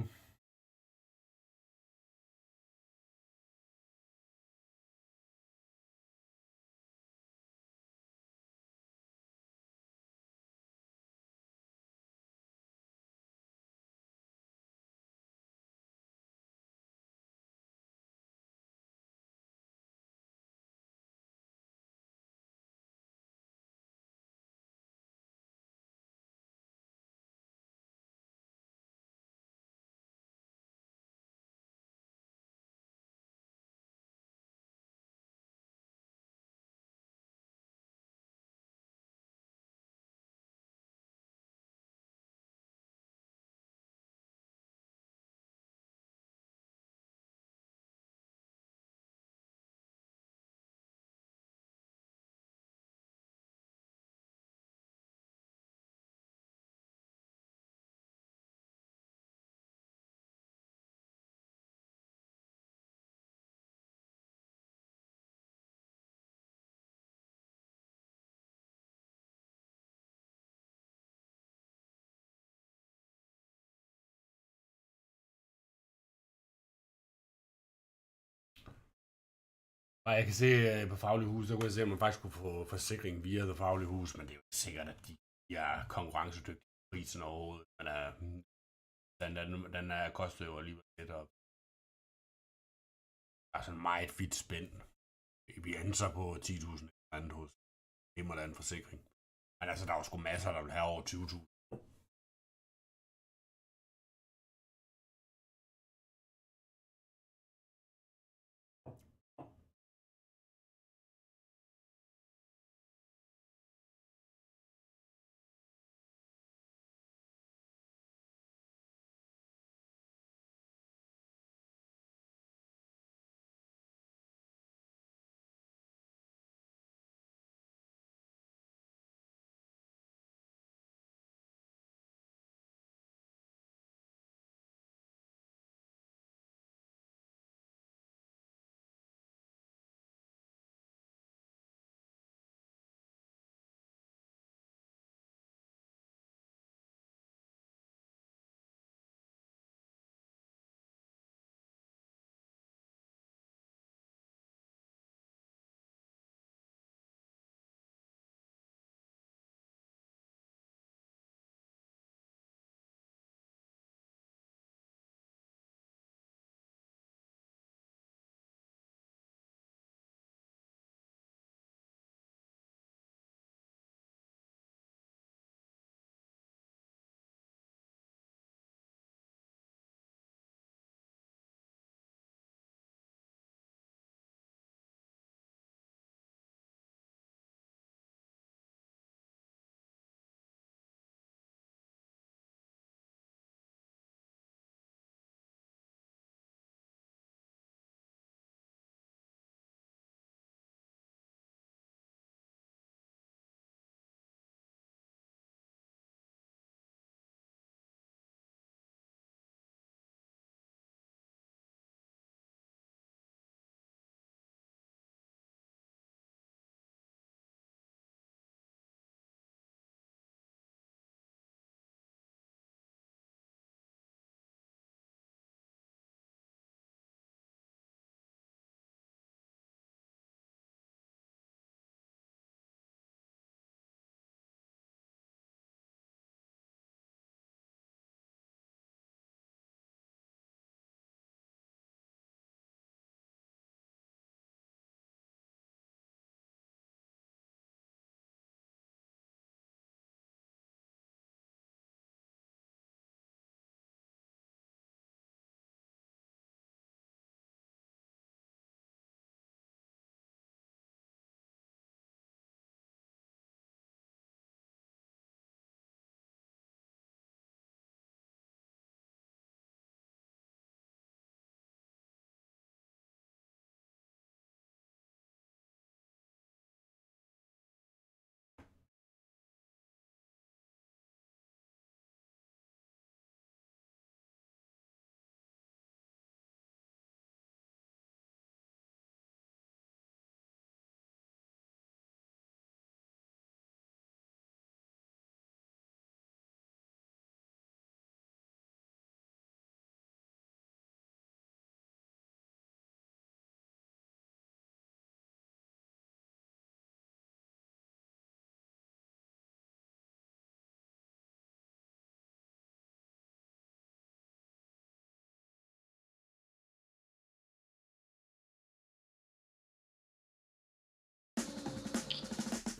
Og jeg kan se på Faglig Hus, der kunne jeg se, at man faktisk kunne få forsikring via det Faglige Hus, men det er jo ikke sikkert, at de er konkurrencedygtige i prisen overhovedet. Men den koster jo alligevel lidt op. Der er sådan meget fedt spænd. Vi endte så på 10.000 andet hos det må da en forsikring. Men altså, der er jo sgu masser, der vil have over 20.000.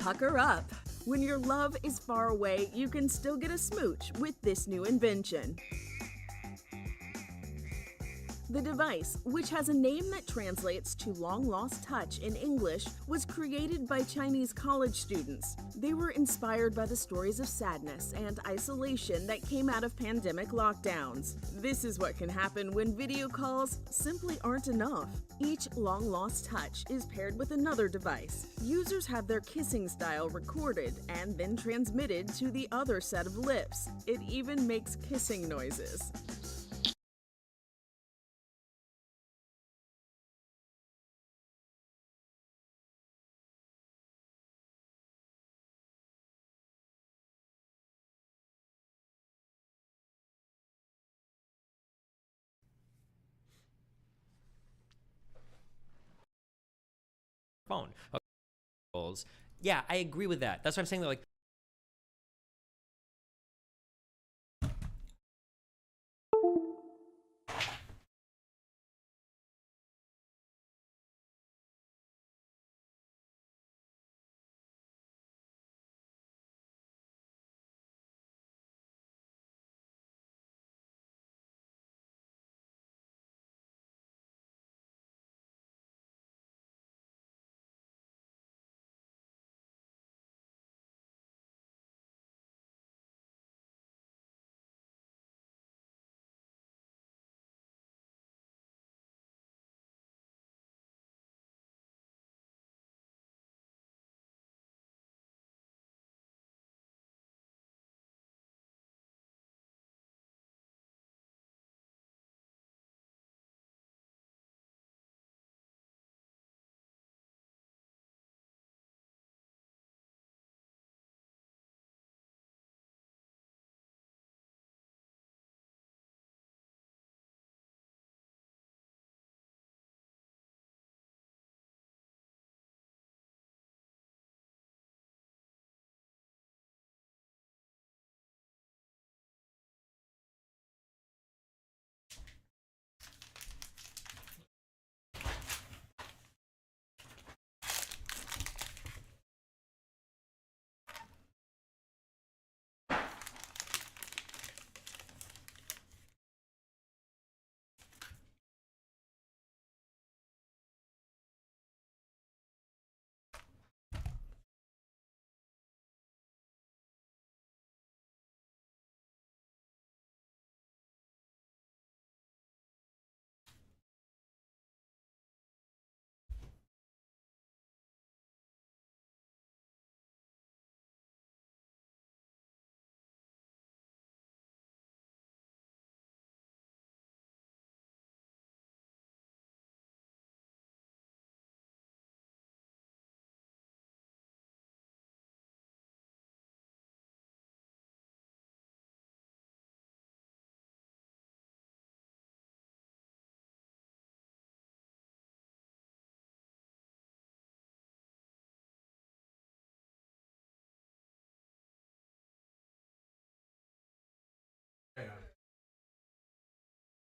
Pucker up. When your love is far away, you can still get a smooch with this new invention. The device, which has a name that translates to long lost touch in English, was created by Chinese college students. They were inspired by the stories of sadness and isolation that came out of pandemic lockdowns. This is what can happen when video calls simply aren't enough. Each long lost touch is paired with another device. Users have their kissing style recorded and then transmitted to the other set of lips. It even makes kissing noises. Phone. Yeah, I agree with that. That's what I'm saying. Like,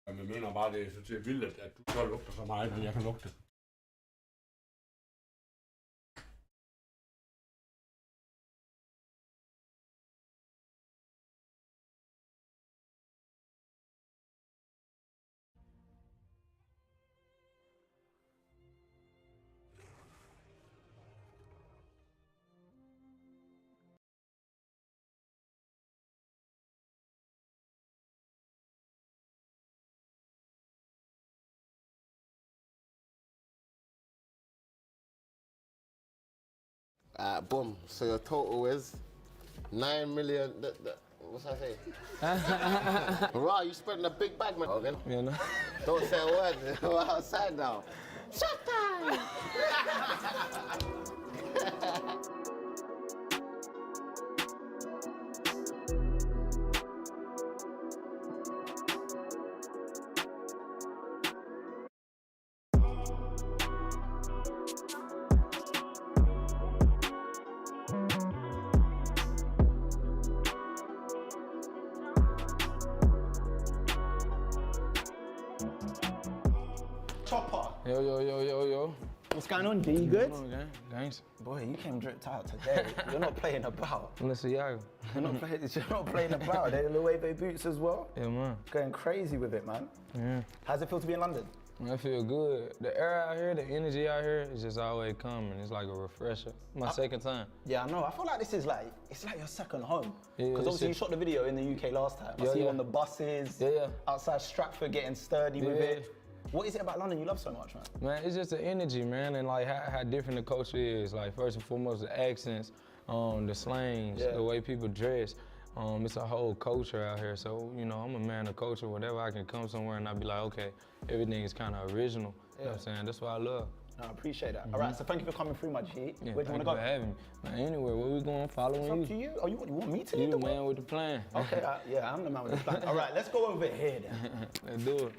Jeg mener bare, det er så vildt, at du så lugter så meget, men jeg kan lugte. Boom. So your total is 9 million. What's I say? Raw, you spending a big bag, man. Okay. You know. Don't say a word. We're outside now. Shut time. Chopper. Yo. What's going on, G? You good? Thanks. Boy, you came dripped out today. You're not playing about. Let's see, You're not playing about. They're the Loewe boots as well. Yeah, man. Going crazy with it, man. Yeah. How's it feel to be in London? I feel good. The air out here, the energy out here is just always coming. It's like a refresher. My second time. Yeah, I know. I feel like this is like, it's like your second home. Yeah, Because obviously you shot the video in the UK last time. I see you on the buses, outside Stratford getting sturdy with it. What is it about London you love so much, man? Man, it's just the energy, man, and like how different the culture is. Like first and foremost, the accents, the slangs, the way people dress. It's a whole culture out here. So, you know, I'm a man of culture. Whatever, I can come somewhere and I'll be like, okay, everything is kind of original. You know what I'm saying? That's what I love. No, I appreciate that. All right, so thank you for coming through, my G. Yeah, Where do you want to go? for having me. Man, anywhere, where we going, following you. It's up to you. Oh, you want me to lead You the the way? man with the plan. Okay, yeah, I'm the man with the plan. All right, let's go over here then. Let's do it.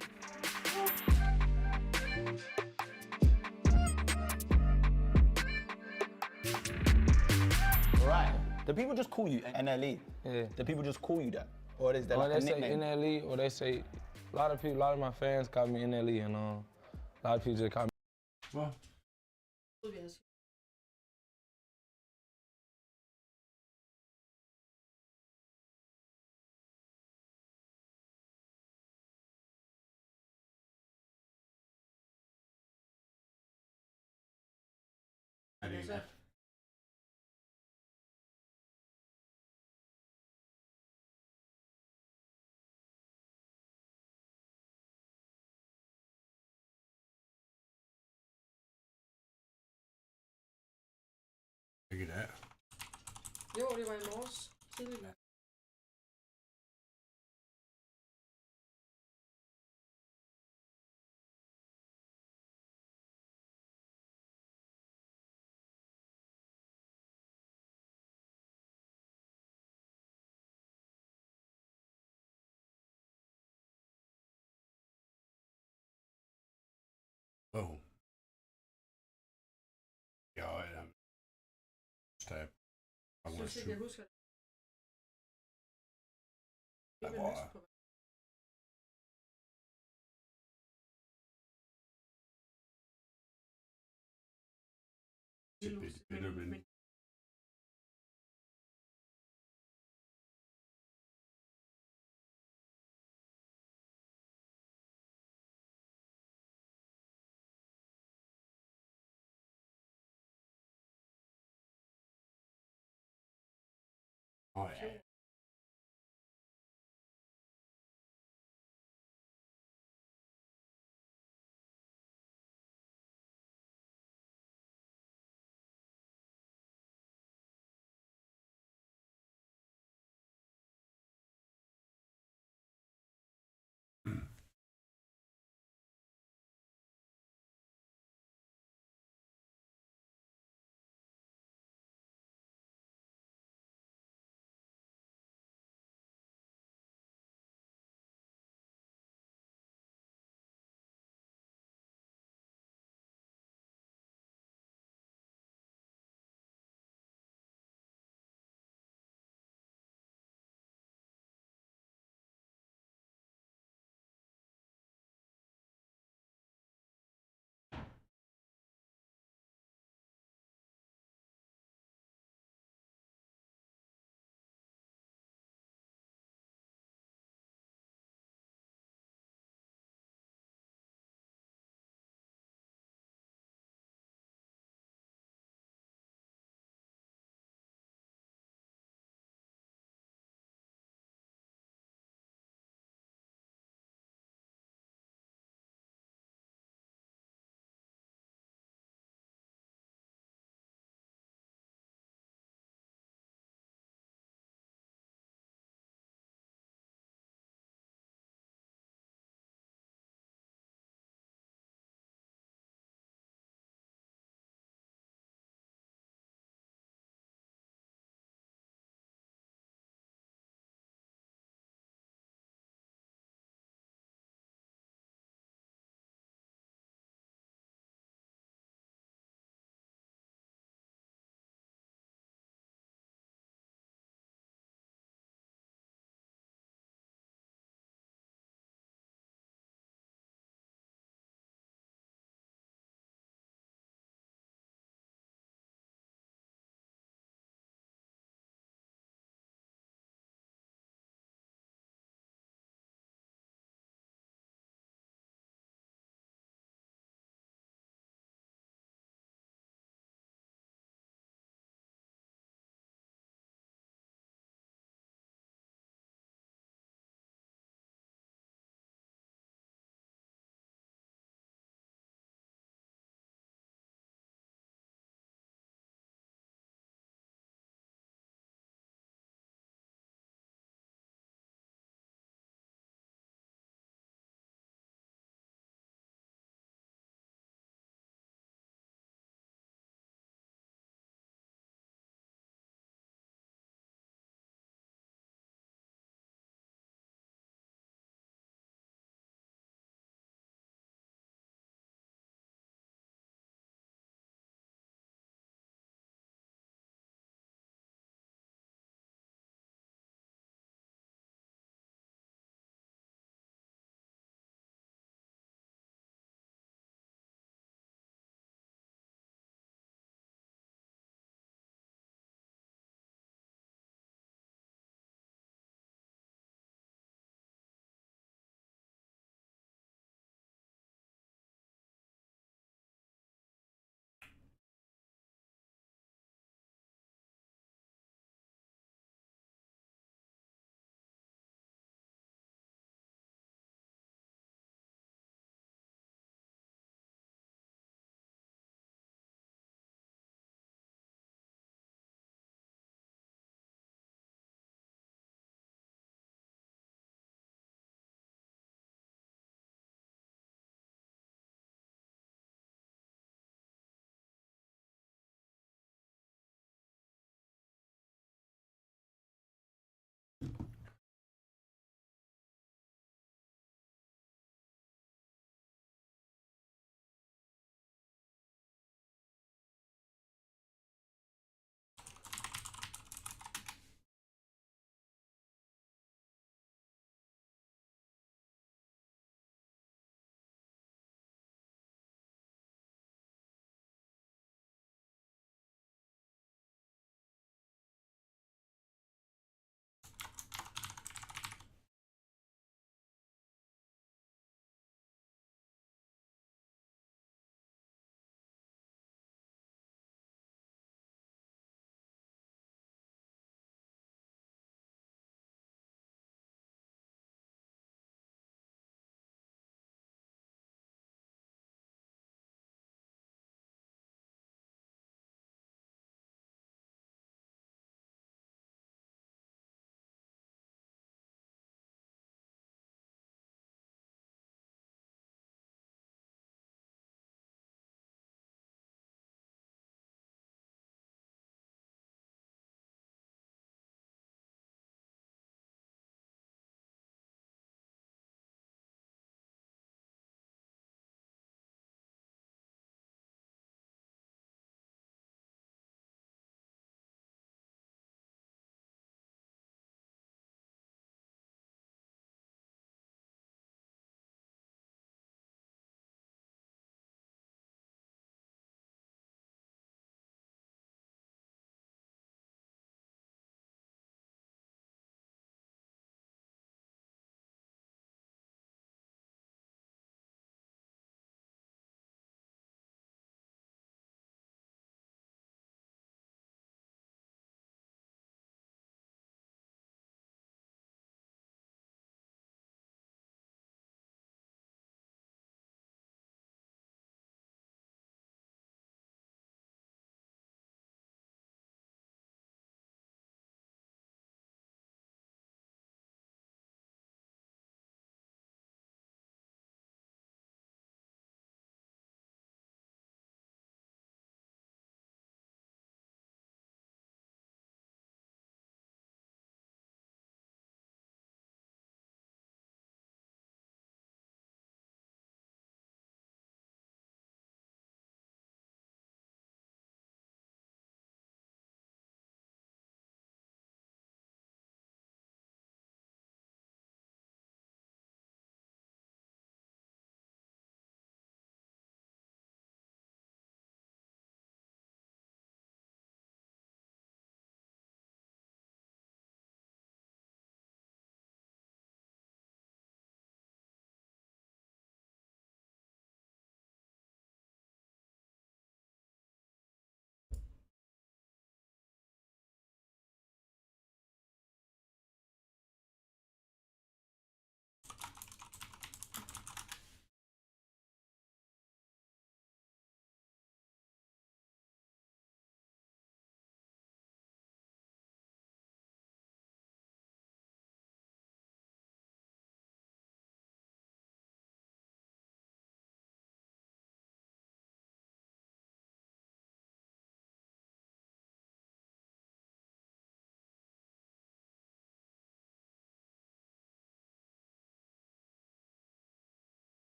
Right. Do people just call you NLE? Yeah. Do people just call you that? Or is there Or like they a nickname? say NLE, or they say, a lot of my fans call me NLE, and a lot of people just call me. Well. Look at that. Jo, det var i morges tidligere. Oh. Ja, stab. Synes ikke, jeg husker. Der var... Lidt. Oh ja.